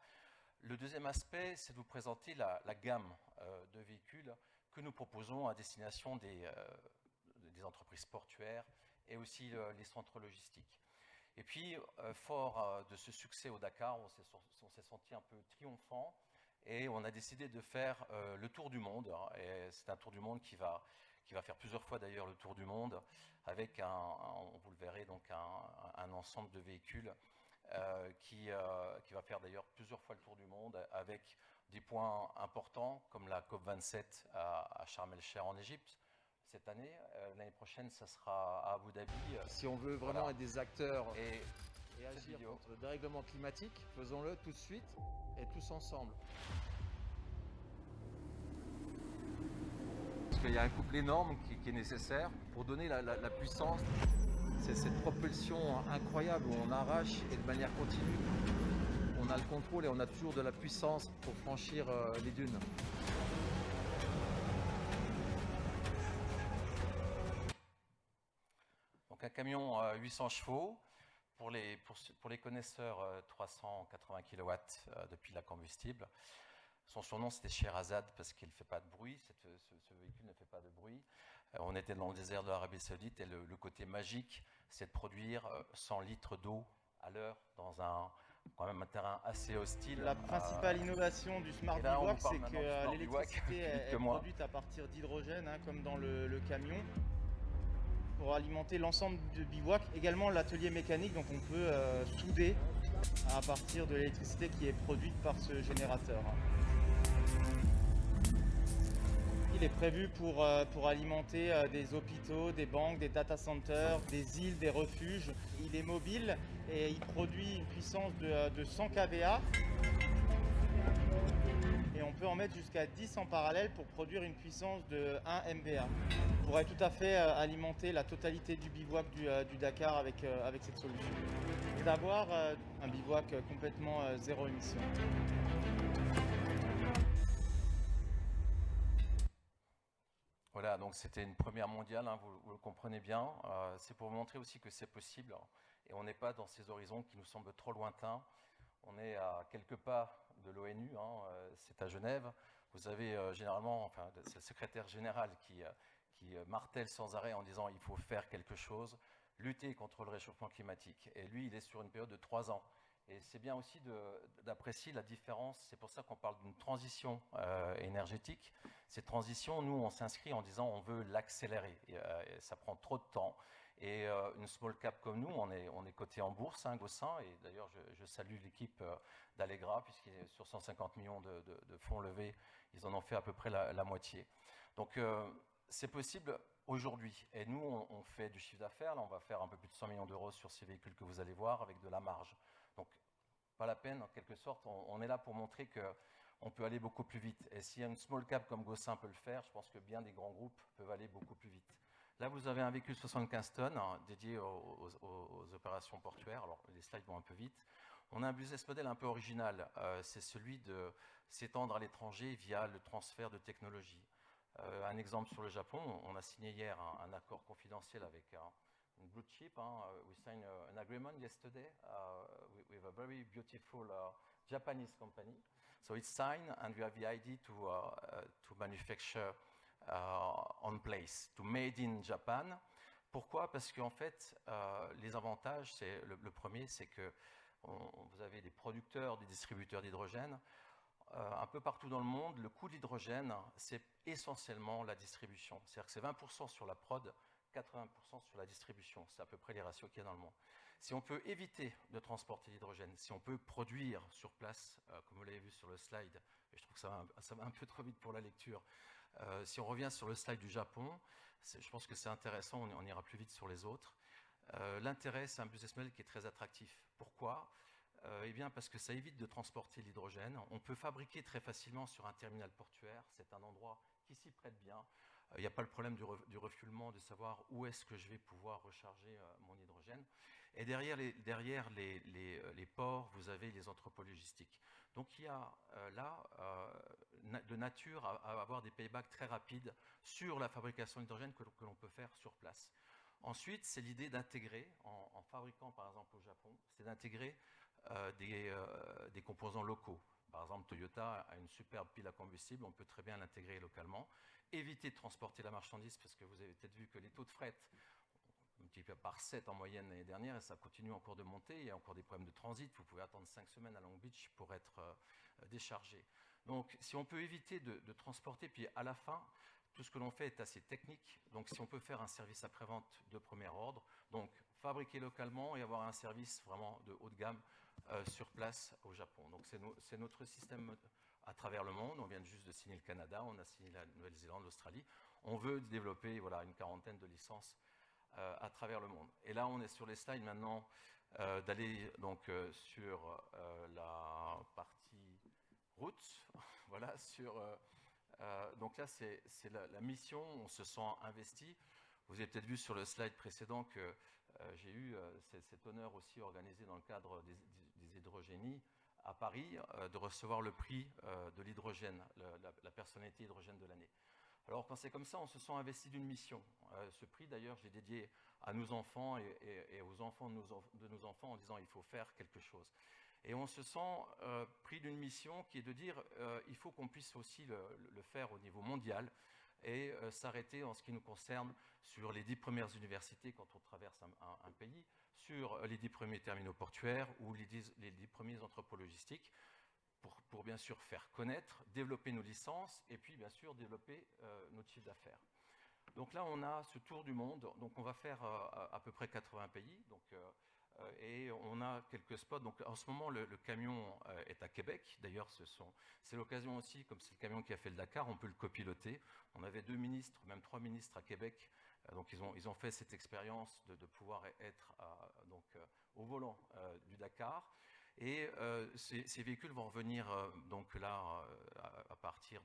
Le deuxième aspect, c'est de vous présenter la gamme de véhicules que nous proposons à destination des entreprises portuaires et aussi les centres logistiques. Et puis, fort de ce succès au Dakar, on s'est senti un peu triomphant et on a décidé de faire le tour du monde. Et c'est un tour du monde qui va faire plusieurs fois d'ailleurs le tour du monde avec vous le verrez, donc un ensemble de véhicules qui va faire d'ailleurs plusieurs fois le tour du monde avec des points importants comme la COP27 à Sharm el-Sheikh en Égypte cette année. L'année prochaine, ça sera à Abu Dhabi. Si on veut vraiment être des acteurs et agir contre le dérèglement climatique, faisons-le tout de suite et tous ensemble. Parce qu'il y a un couple énorme qui est nécessaire pour donner la puissance. C'est cette propulsion incroyable où on arrache et de manière continue. On a le contrôle et on a toujours de la puissance pour franchir les dunes. Donc un camion 800 chevaux, pour les connaisseurs 380 kW de pile à combustible. Son surnom c'était Sherazade parce qu'il ne fait pas de bruit, ce véhicule ne fait pas de bruit. On était dans le désert de l'Arabie Saoudite et le côté magique c'est de produire 100 litres d'eau à l'heure dans quand même un terrain assez hostile. La principale innovation du Smart Bivouac, c'est que l'électricité est produite à partir d'hydrogène, hein, comme dans le camion, pour alimenter l'ensemble du bivouac. Également l'atelier mécanique, donc on peut souder à partir de l'électricité qui est produite par ce générateur. Il est prévu pour alimenter des hôpitaux, des banques, des data centers, des îles, des refuges. Il est mobile et il produit une puissance de 100 kVA. Et on peut en mettre jusqu'à 10 en parallèle pour produire une puissance de 1 MVA. On pourrait tout à fait alimenter la totalité du bivouac du Dakar avec cette solution. Et d'avoir un bivouac complètement zéro émission. Voilà, donc c'était une première mondiale, hein, vous le comprenez bien. C'est pour vous montrer aussi que c'est possible. Et on n'est pas dans ces horizons qui nous semblent trop lointains. On est à quelques pas de l'ONU, hein, c'est à Genève. Vous avez généralement, enfin, c'est le secrétaire général qui martèle sans arrêt en disant il faut faire quelque chose, lutter contre le réchauffement climatique. Et lui, il est sur une période de 3 ans. Et c'est bien aussi d'apprécier la différence. C'est pour ça qu'on parle d'une transition énergétique. Cette transition, nous, on s'inscrit en disant on veut l'accélérer. Ça prend trop de temps. Et une small cap comme nous, on est coté en bourse, Gossin, et d'ailleurs je salue l'équipe d'Allegra, puisqu'ils sur 150 millions de fonds levés, ils en ont fait à peu près la moitié. Donc c'est possible aujourd'hui. Et nous, on fait du chiffre d'affaires. Là, on va faire un peu plus de 100 millions d'euros sur ces véhicules que vous allez voir, avec de la marge. Donc, pas la peine, en quelque sorte. On est là pour montrer qu'on peut aller beaucoup plus vite. Et si une small cap comme Gossin peut le faire, je pense que bien des grands groupes peuvent aller beaucoup plus vite. Là, vous avez un véhicule 75 tonnes dédié aux opérations portuaires. Alors, les slides vont un peu vite. On a un business model un peu original. C'est celui de s'étendre à l'étranger via le transfert de technologie. Un exemple sur le Japon, on a signé hier un accord confidentiel avec une blue chip. We signed an agreement yesterday with a very beautiful Japanese company. So it's signed, and we have the idea to manufacture on place, to made in Japan. Pourquoi? Parce qu'en fait, les avantages, c'est le premier, c'est que vous avez des producteurs, des distributeurs d'hydrogène. Un peu partout dans le monde, le coût de l'hydrogène, c'est essentiellement la distribution. C'est-à-dire que c'est 20% sur la prod, 80% sur la distribution. C'est à peu près les ratios qu'il y a dans le monde. Si on peut éviter de transporter l'hydrogène, si on peut produire sur place, comme vous l'avez vu sur le slide, et je trouve que ça va un peu trop vite pour la lecture, si on revient sur le slide du Japon, je pense que c'est intéressant, on ira plus vite sur les autres. L'intérêt, c'est un business model qui est très attractif. Pourquoi ? Eh bien parce que ça évite de transporter l'hydrogène. On peut fabriquer très facilement sur un terminal portuaire. C'est un endroit qui s'y prête bien. Il n'y a pas le problème du refoulement, de savoir où est-ce que je vais pouvoir recharger mon hydrogène. Et derrière les ports, vous avez les entrepôts logistiques. Donc il y a là de nature à avoir des paybacks très rapides sur la fabrication d'hydrogène que l'on peut faire sur place. Ensuite, c'est l'idée d'intégrer, en fabriquant par exemple au Japon, c'est d'intégrer des composants locaux. Par exemple, Toyota a une superbe pile à combustible, on peut très bien l'intégrer localement. Éviter de transporter la marchandise, parce que vous avez peut-être vu que les taux de fret ont multiplié par 7 en moyenne l'année dernière, et ça continue encore de monter. Il y a encore des problèmes de transit, vous pouvez attendre 5 semaines à Long Beach pour être déchargé. Donc, si on peut éviter de transporter, puis à la fin, tout ce que l'on fait est assez technique. Donc, si on peut faire un service après-vente de premier ordre, donc fabriquer localement et avoir un service vraiment de haut de gamme sur place au Japon. Donc, c'est notre système à travers le monde. On vient juste de signer le Canada, on a signé la Nouvelle-Zélande, l'Australie. On veut développer une quarantaine de licences à travers le monde. Et là, on est sur les slides maintenant d'aller donc sur la partie route. Voilà, donc là, c'est la mission, on se sent investi. Vous avez peut-être vu sur le slide précédent que j'ai eu cet honneur aussi organisé dans le cadre des hydrogénies à Paris, de recevoir le prix de l'hydrogène, la personnalité hydrogène de l'année. Alors quand c'est comme ça, on se sent investi d'une mission. Ce prix d'ailleurs, je l'ai dédié à nos enfants et aux enfants de nos enfants en disant il faut faire quelque chose. Et on se sent pris d'une mission qui est de dire il faut qu'on puisse aussi le faire au niveau mondial et s'arrêter en ce qui nous concerne sur les 10 premières universités quand on traverse un pays, sur les 10 premiers terminaux portuaires ou les 10 premiers entrepôts logistiques pour bien sûr faire connaître, développer nos licences et puis bien sûr développer notre chiffre d'affaires. Donc là, on a ce tour du monde. Donc on va faire à peu près 80 pays. Et on a quelques spots. Donc en ce moment, le camion est à Québec. D'ailleurs, c'est l'occasion aussi, comme c'est le camion qui a fait le Dakar, on peut le copiloter. On avait 2 ministres, même 3 ministres à Québec. Donc ils ont fait cette expérience de pouvoir être au volant du Dakar. Et ces véhicules vont revenir donc là à partir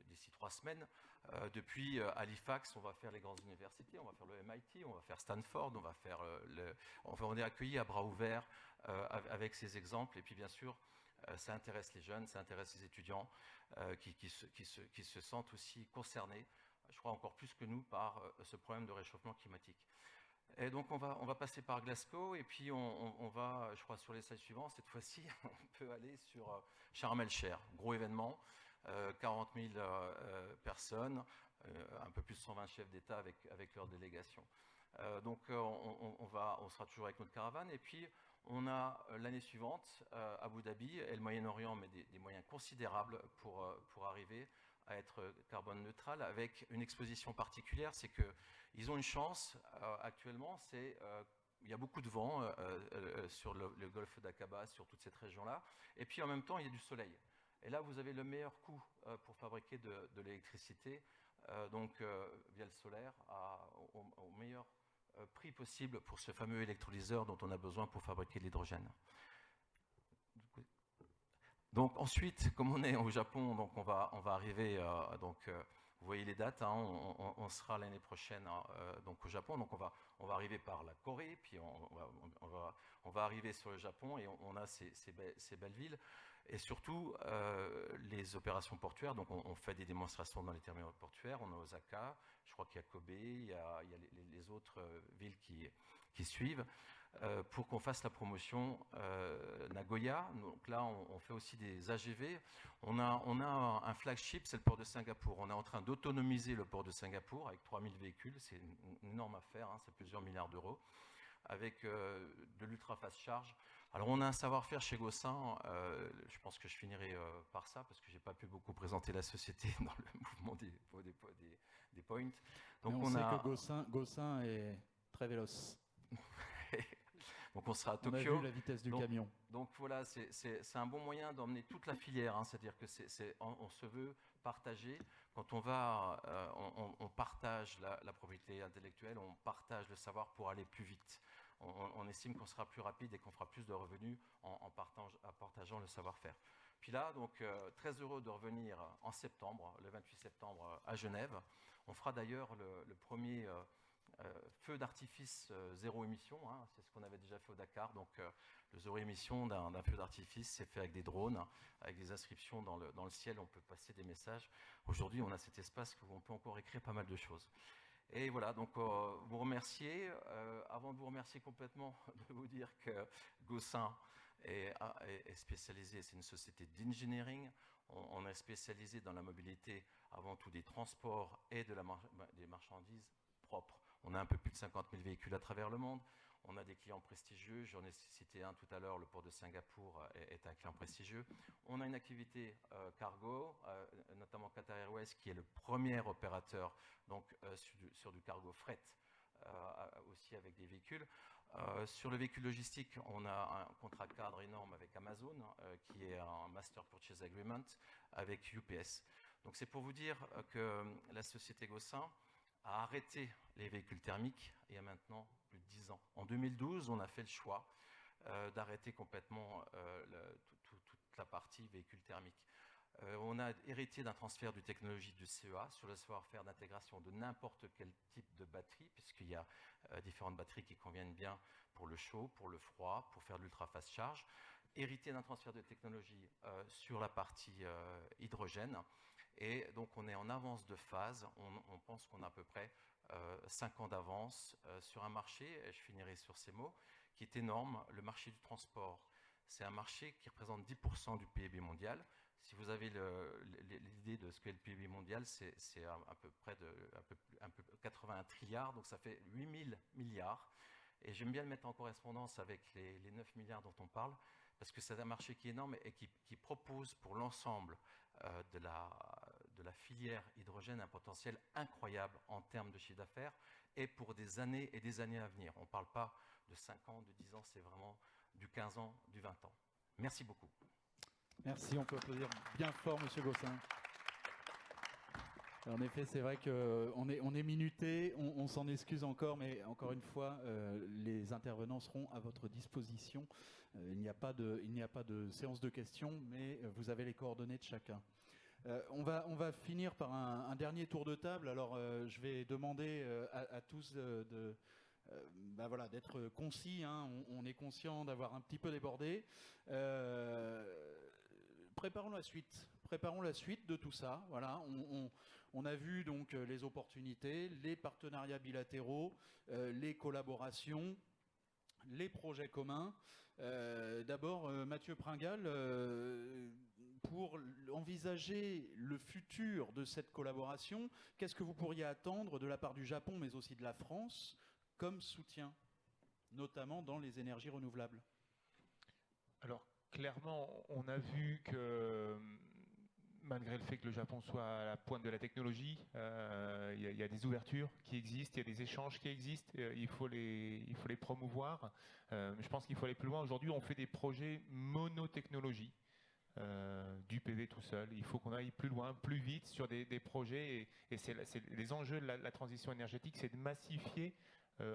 d'ici 3 semaines. Depuis Halifax, on va faire les grandes universités, on va faire le MIT, on va faire Stanford, on est accueillis à bras ouverts avec ces exemples. Et puis bien sûr, ça intéresse les jeunes, ça intéresse les étudiants qui se sentent aussi concernés, je crois encore plus que nous, par ce problème de réchauffement climatique. Et donc on va passer par Glasgow et puis on va, je crois sur les slides suivants, cette fois-ci, on peut aller sur Sharm el-Sheikh, gros événement. 40 000 personnes, un peu plus de 120 chefs d'État avec leur délégation. Donc on sera toujours avec notre caravane et puis on a l'année suivante Abu Dhabi et le Moyen-Orient, mais des moyens considérables pour arriver à être carbone neutral avec une exposition particulière, c'est qu'ils ont une chance actuellement, il y a beaucoup de vent sur le golfe d'Aqaba, sur toute cette région-là, et puis en même temps il y a du soleil. Et là vous avez le meilleur coût pour fabriquer de l'électricité, via le solaire, au meilleur prix possible pour ce fameux électrolyseur dont on a besoin pour fabriquer de l'hydrogène. Donc ensuite, comme on est au Japon, donc on va arriver, vous voyez les dates, hein, on sera l'année prochaine donc au Japon, donc on va arriver par la Corée, puis on va arriver sur le Japon et on a ces belles villes. Et surtout, les opérations portuaires, donc on fait des démonstrations dans les terminaux portuaires, on a Osaka, je crois qu'il y a Kobe, il y a les autres villes qui suivent, pour qu'on fasse la promotion Nagoya. Donc là, on fait aussi des AGV. On a un flagship, c'est le port de Singapour. On est en train d'autonomiser le port de Singapour avec 3000 véhicules, c'est une énorme affaire, hein, c'est plusieurs milliards d'euros, avec de l'ultra fast charge. Alors on a un savoir-faire chez Gossin, je pense que je finirai par ça parce que je n'ai pas pu beaucoup présenter la société dans le mouvement des points. Donc on sait que Gossin est très véloce. Donc on sera à Tokyo. On a vu la vitesse du camion. Donc voilà, c'est un bon moyen d'emmener toute la filière, hein, c'est-à-dire que on se veut partager. Quand on partage la propriété intellectuelle, on partage le savoir pour aller plus vite. On estime qu'on sera plus rapide et qu'on fera plus de revenus en partageant le savoir-faire. Puis là, donc, très heureux de revenir en septembre, le 28 septembre à Genève. On fera d'ailleurs le premier feu d'artifice zéro émission, hein, c'est ce qu'on avait déjà fait au Dakar. Donc le zéro émission d'un feu d'artifice, c'est fait avec des drones, avec des inscriptions dans le ciel, on peut passer des messages. Aujourd'hui, on a cet espace où on peut encore écrire pas mal de choses. Et voilà, donc vous remercier. Avant de vous remercier complètement, de vous dire que Gossin est spécialisé, c'est une société d'engineering. On est spécialisé dans la mobilité, avant tout des transports et des marchandises propres. On a un peu plus de 50 000 véhicules à travers le monde. On a des clients prestigieux. J'en ai cité un tout à l'heure, le port de Singapour est un client prestigieux. On a une activité cargo, notamment Qatar Airways, qui est le premier opérateur donc, sur du cargo fret, aussi avec des véhicules. Sur le véhicule logistique, on a un contrat cadre énorme avec Amazon, qui est un Master Purchase Agreement avec UPS. Donc c'est pour vous dire que la société Gossin a arrêté les véhicules thermiques il y a maintenant plus de 10 ans. En 2012, on a fait le choix d'arrêter complètement toute la partie véhicules thermiques. On a hérité d'un transfert de technologie du CEA sur le savoir-faire d'intégration de n'importe quel type de batterie, puisqu'il y a différentes batteries qui conviennent bien pour le chaud, pour le froid, pour faire de l'ultra fast charge. Hérité d'un transfert de technologie sur la partie hydrogène. Et donc on est en avance de phase, on pense qu'on a à peu près 5 ans d'avance sur un marché, et je finirai sur ces mots, qui est énorme, le marché du transport. C'est un marché qui représente 10% du PIB mondial. Si vous avez l'idée de ce qu'est le PIB mondial, c'est à peu près un peu 81 trilliards, donc ça fait 8 000 milliards. Et j'aime bien le mettre en correspondance avec les 9 milliards dont on parle, parce que c'est un marché qui est énorme et qui propose pour l'ensemble de la filière hydrogène un potentiel incroyable en termes de chiffre d'affaires et pour des années et des années à venir. On ne parle pas de 5 ans, de 10 ans, c'est vraiment du 15 ans, du 20 ans. Merci beaucoup. Merci, on peut applaudir bien fort, Monsieur Gossin. En effet, c'est vrai qu'on est minuté, on s'en excuse encore, mais encore une fois, les intervenants seront à votre disposition. Il n'y a pas de séance de questions, mais vous avez les coordonnées de chacun. On va finir par un dernier tour de table. Alors, je vais demander à tous d'être concis. Hein. On est conscient d'avoir un petit peu débordé. Préparons la suite de tout ça. Voilà, on a vu donc les opportunités, les partenariats bilatéraux, les collaborations, les projets communs. D'abord, Mathieu Pringal, pour envisager le futur de cette collaboration, qu'est-ce que vous pourriez attendre de la part du Japon, mais aussi de la France, comme soutien, notamment dans les énergies renouvelables? Alors, clairement, on a vu que malgré le fait que le Japon soit à la pointe de la technologie, il y a des ouvertures qui existent, il y a des échanges qui existent, il faut les promouvoir. Je pense qu'il faut aller plus loin. Aujourd'hui, on fait des projets monotechnologie. Du PV tout seul. Il faut qu'on aille plus loin, plus vite sur des projets et c'est les enjeux de la transition énergétique, c'est de massifier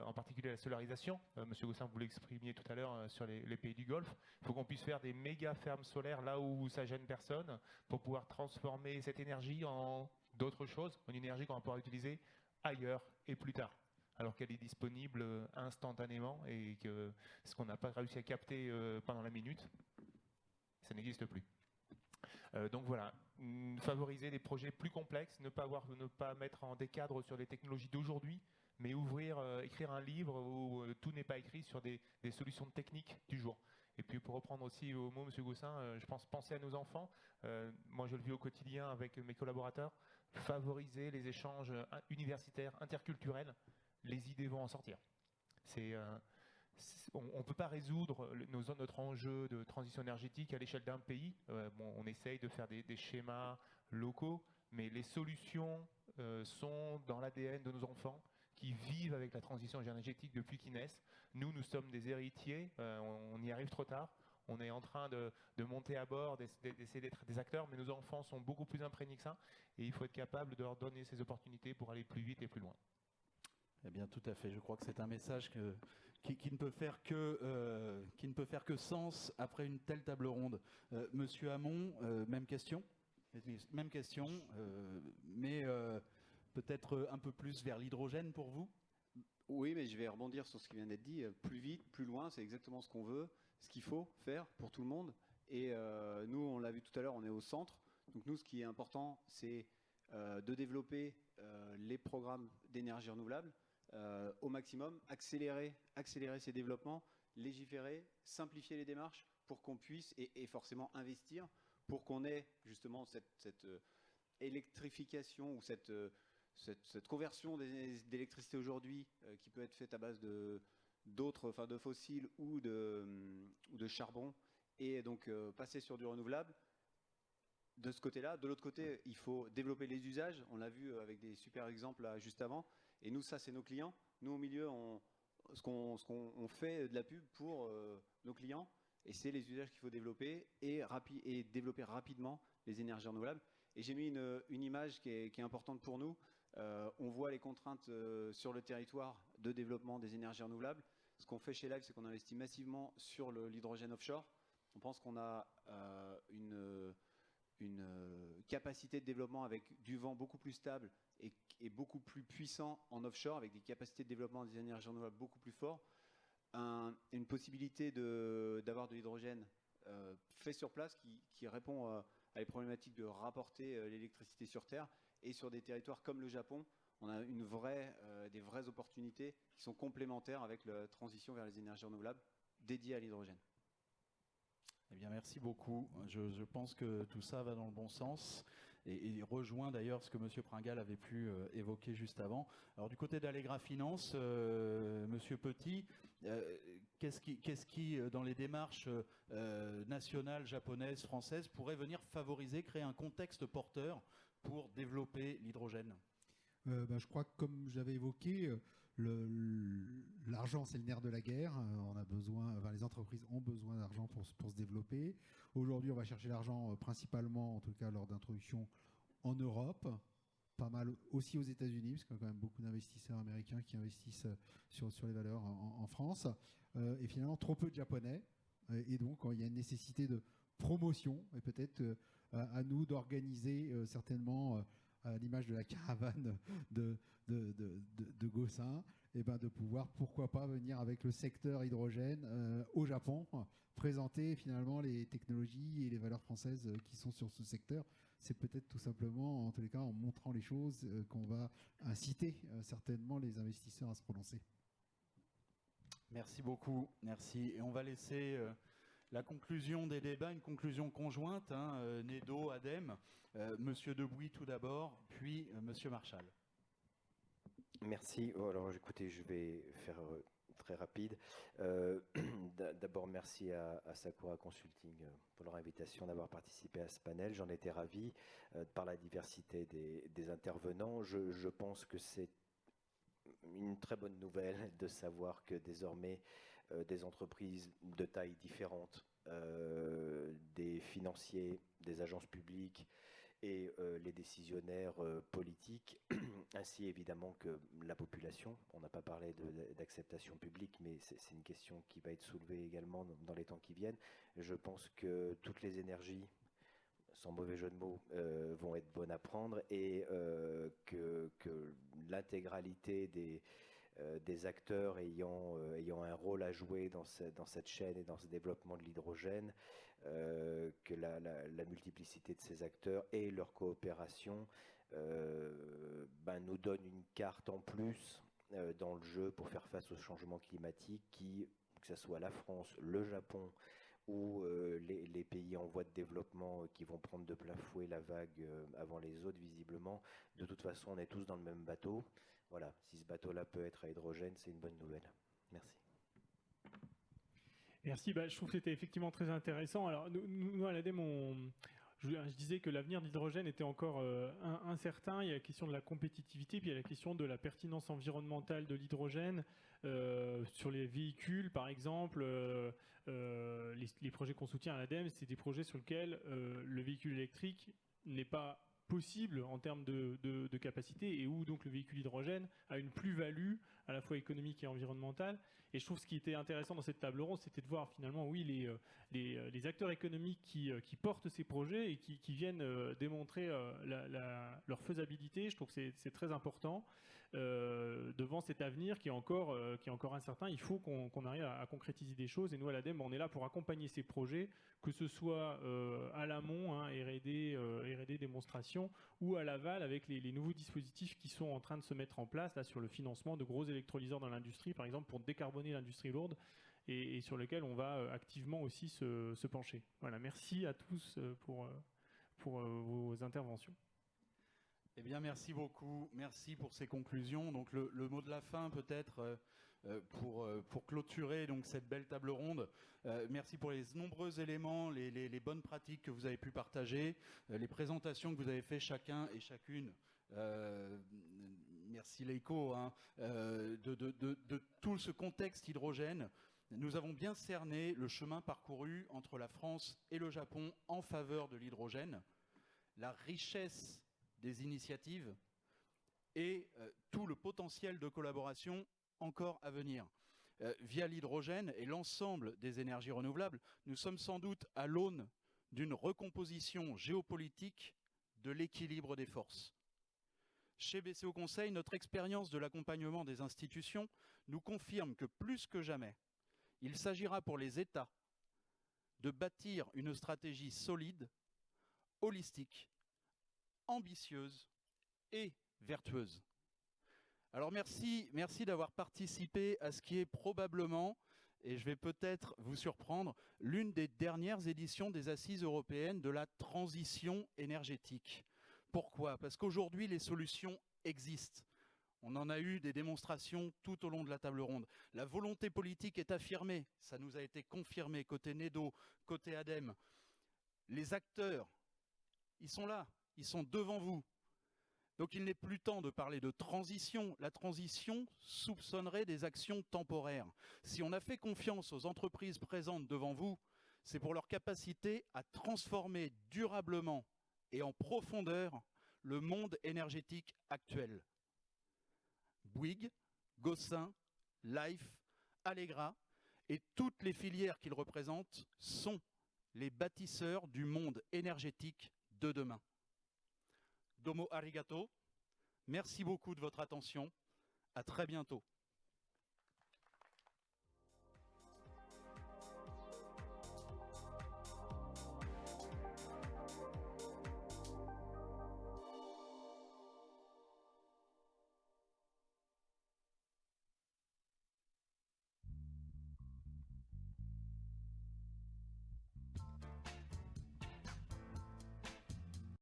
en particulier la solarisation. Monsieur Gosselin, vous l'exprimiez tout à l'heure sur les pays du Golfe. Il faut qu'on puisse faire des méga fermes solaires là où ça gêne personne pour pouvoir transformer cette énergie en d'autres choses, en énergie qu'on va pouvoir utiliser ailleurs et plus tard, alors qu'elle est disponible instantanément et que ce qu'on n'a pas réussi à capter pendant la minute, ça n'existe plus. Donc voilà, favoriser des projets plus complexes, ne pas mettre en décadre sur les technologies d'aujourd'hui, mais écrire un livre où tout n'est pas écrit sur des solutions techniques du jour. Et puis pour reprendre aussi vos mots, Monsieur Gosselin, je pense penser à nos enfants. Moi je le vis au quotidien avec mes collaborateurs, favoriser les échanges universitaires, interculturels, les idées vont en sortir. On ne peut pas résoudre notre enjeu de transition énergétique à l'échelle d'un pays. On essaye de faire des schémas locaux, mais les solutions sont dans l'ADN de nos enfants qui vivent avec la transition énergétique depuis qu'ils naissent. Nous sommes des héritiers, on y arrive trop tard. On est en train de monter à bord, d'essayer d'être des acteurs, mais nos enfants sont beaucoup plus imprégnés que ça. Et il faut être capable de leur donner ces opportunités pour aller plus vite et plus loin. Eh bien, tout à fait. Je crois que c'est un message qui ne peut faire que sens après une telle table ronde. Monsieur Hamon, même question, mais peut-être un peu plus vers l'hydrogène pour vous. Oui, mais je vais rebondir sur ce qui vient d'être dit. Plus vite, plus loin, c'est exactement ce qu'on veut, ce qu'il faut faire pour tout le monde. Et nous, on l'a vu tout à l'heure, on est au centre. Donc nous, ce qui est important, c'est de développer les programmes d'énergie renouvelable au maximum, accélérer ces développements, légiférer, simplifier les démarches pour qu'on puisse, et forcément investir, pour qu'on ait justement cette électrification ou cette conversion d'électricité aujourd'hui qui peut être faite à base de fossiles ou de charbon, et donc passer sur du renouvelable. De ce côté-là. De l'autre côté, il faut développer les usages. On l'a vu avec des super exemples là, juste avant. Et nous, ça, c'est nos clients. Nous, au milieu, ce qu'on fait de la pub pour nos clients. Et c'est les usages qu'il faut développer et développer rapidement les énergies renouvelables. Et j'ai mis une image qui est importante pour nous. On voit les contraintes sur le territoire de développement des énergies renouvelables. Ce qu'on fait chez Live, c'est qu'on investit massivement sur l'hydrogène offshore. On pense qu'on a une capacité de développement avec du vent beaucoup plus stable et beaucoup plus puissant en offshore, avec des capacités de développement des énergies renouvelables beaucoup plus fortes, une possibilité d'avoir de l'hydrogène fait sur place qui répond à les problématiques de rapporter l'électricité sur Terre. Et sur des territoires comme le Japon, on a des vraies opportunités qui sont complémentaires avec la transition vers les énergies renouvelables dédiées à l'hydrogène. Eh bien, merci beaucoup. Je pense que tout ça va dans le bon sens et rejoint d'ailleurs ce que M. Pringal avait pu évoquer juste avant. Alors, du côté d'Allegra Finance, M. Petit, qu'est-ce qui, dans les démarches nationales, japonaises, françaises, pourrait venir favoriser, créer un contexte porteur pour développer l'hydrogène ? Je crois que, comme j'avais évoqué, l'argent, c'est le nerf de la guerre. Les entreprises ont besoin d'argent pour se développer. Aujourd'hui, on va chercher l'argent principalement, en tout cas lors d'introduction, en Europe, pas mal aussi aux États-Unis, parce qu'il y a quand même beaucoup d'investisseurs américains qui investissent sur les valeurs en France. Et finalement, trop peu de Japonais. Et donc, il y a une nécessité de promotion, et peut-être à nous d'organiser certainement, à l'image de la caravane de Gosselin, et de pouvoir, pourquoi pas, venir avec le secteur hydrogène au Japon, présenter finalement les technologies et les valeurs françaises qui sont sur ce secteur. C'est peut-être tout simplement, en tous les cas, en montrant les choses, qu'on va inciter certainement les investisseurs à se prononcer. Merci beaucoup, merci. Et on va laisser la conclusion des débats, une conclusion conjointe, Nedo, ADEME, Monsieur Debouy tout d'abord, puis Monsieur Marchal. Merci. Alors écoutez, je vais faire très rapide. D'abord, merci à Sakura Consulting pour leur invitation d'avoir participé à ce panel. J'en étais ravi par la diversité des intervenants. Je pense que c'est une très bonne nouvelle de savoir que désormais des entreprises de tailles différentes, des financiers, des agences publiques et les décisionnaires politiques, ainsi évidemment que la population. On n'a pas parlé d'acceptation publique, mais c'est une question qui va être soulevée également dans les temps qui viennent. Je pense que toutes les énergies, sans mauvais jeu de mots, vont être bonnes à prendre, et que l'intégralité des acteurs ayant un rôle à jouer dans cette chaîne et dans ce développement de l'hydrogène, que la multiplicité de ces acteurs et leur coopération nous donne une carte en plus dans le jeu pour faire face au changement climatique, que ce soit la France, le Japon ou les pays en voie de développement qui vont prendre de plein fouet la vague avant les autres, visiblement. De toute façon, on est tous dans le même bateau. Voilà, si ce bateau-là peut être à hydrogène, c'est une bonne nouvelle. Merci. Merci, je trouve que c'était effectivement très intéressant. Alors nous à l'ADEME, je disais que l'avenir de l'hydrogène était encore incertain. Il y a la question de la compétitivité, puis il y a la question de la pertinence environnementale de l'hydrogène sur les véhicules, par exemple. Les projets qu'on soutient à l'ADEME, c'est des projets sur lesquels le véhicule électrique n'est pas possible en termes de capacité, et où donc le véhicule hydrogène a une plus-value à la fois économique et environnementale. Et je trouve ce qui était intéressant dans cette table ronde, c'était de voir finalement, oui, les acteurs économiques qui portent ces projets et qui viennent démontrer leur faisabilité. Je trouve que c'est très important devant cet avenir qui est encore incertain. Il faut qu'on arrive à concrétiser des choses, et nous à l'ADEME, on est là pour accompagner ces projets, que ce soit à l'amont, R&D démonstration, ou à l'aval avec les nouveaux dispositifs qui sont en train de se mettre en place là, sur le financement de gros électrolyseurs dans l'industrie, par exemple, pour décarboner l'industrie lourde, et sur lequel on va activement aussi se pencher. Voilà, merci à tous pour vos interventions. Eh bien, merci beaucoup. Merci pour ces conclusions. Donc, le mot de la fin, peut-être, pour clôturer donc, cette belle table ronde. Merci pour les nombreux éléments, les bonnes pratiques que vous avez pu partager, les présentations que vous avez fait chacun et chacune. Merci Leiko, de tout ce contexte hydrogène. Nous avons bien cerné le chemin parcouru entre la France et le Japon en faveur de l'hydrogène, la richesse des initiatives et tout le potentiel de collaboration encore à venir. Via l'hydrogène et l'ensemble des énergies renouvelables, nous sommes sans doute à l'aune d'une recomposition géopolitique de l'équilibre des forces. Chez BCO Conseil, notre expérience de l'accompagnement des institutions nous confirme que plus que jamais, il s'agira pour les États de bâtir une stratégie solide, holistique, ambitieuse et vertueuse. Alors merci d'avoir participé à ce qui est probablement, et je vais peut-être vous surprendre, l'une des dernières éditions des Assises européennes de la transition énergétique. Pourquoi? Parce qu'aujourd'hui, les solutions existent. On en a eu des démonstrations tout au long de la table ronde. La volonté politique est affirmée, ça nous a été confirmé côté NEDO, côté ADEME. Les acteurs, ils sont là, ils sont devant vous. Donc il n'est plus temps de parler de transition. La transition soupçonnerait des actions temporaires. Si on a fait confiance aux entreprises présentes devant vous, c'est pour leur capacité à transformer durablement et en profondeur le monde énergétique actuel. Bouygues, Gossin, Life, Allegra et toutes les filières qu'ils représentent sont les bâtisseurs du monde énergétique de demain. Domo arigato, merci beaucoup de votre attention, à très bientôt.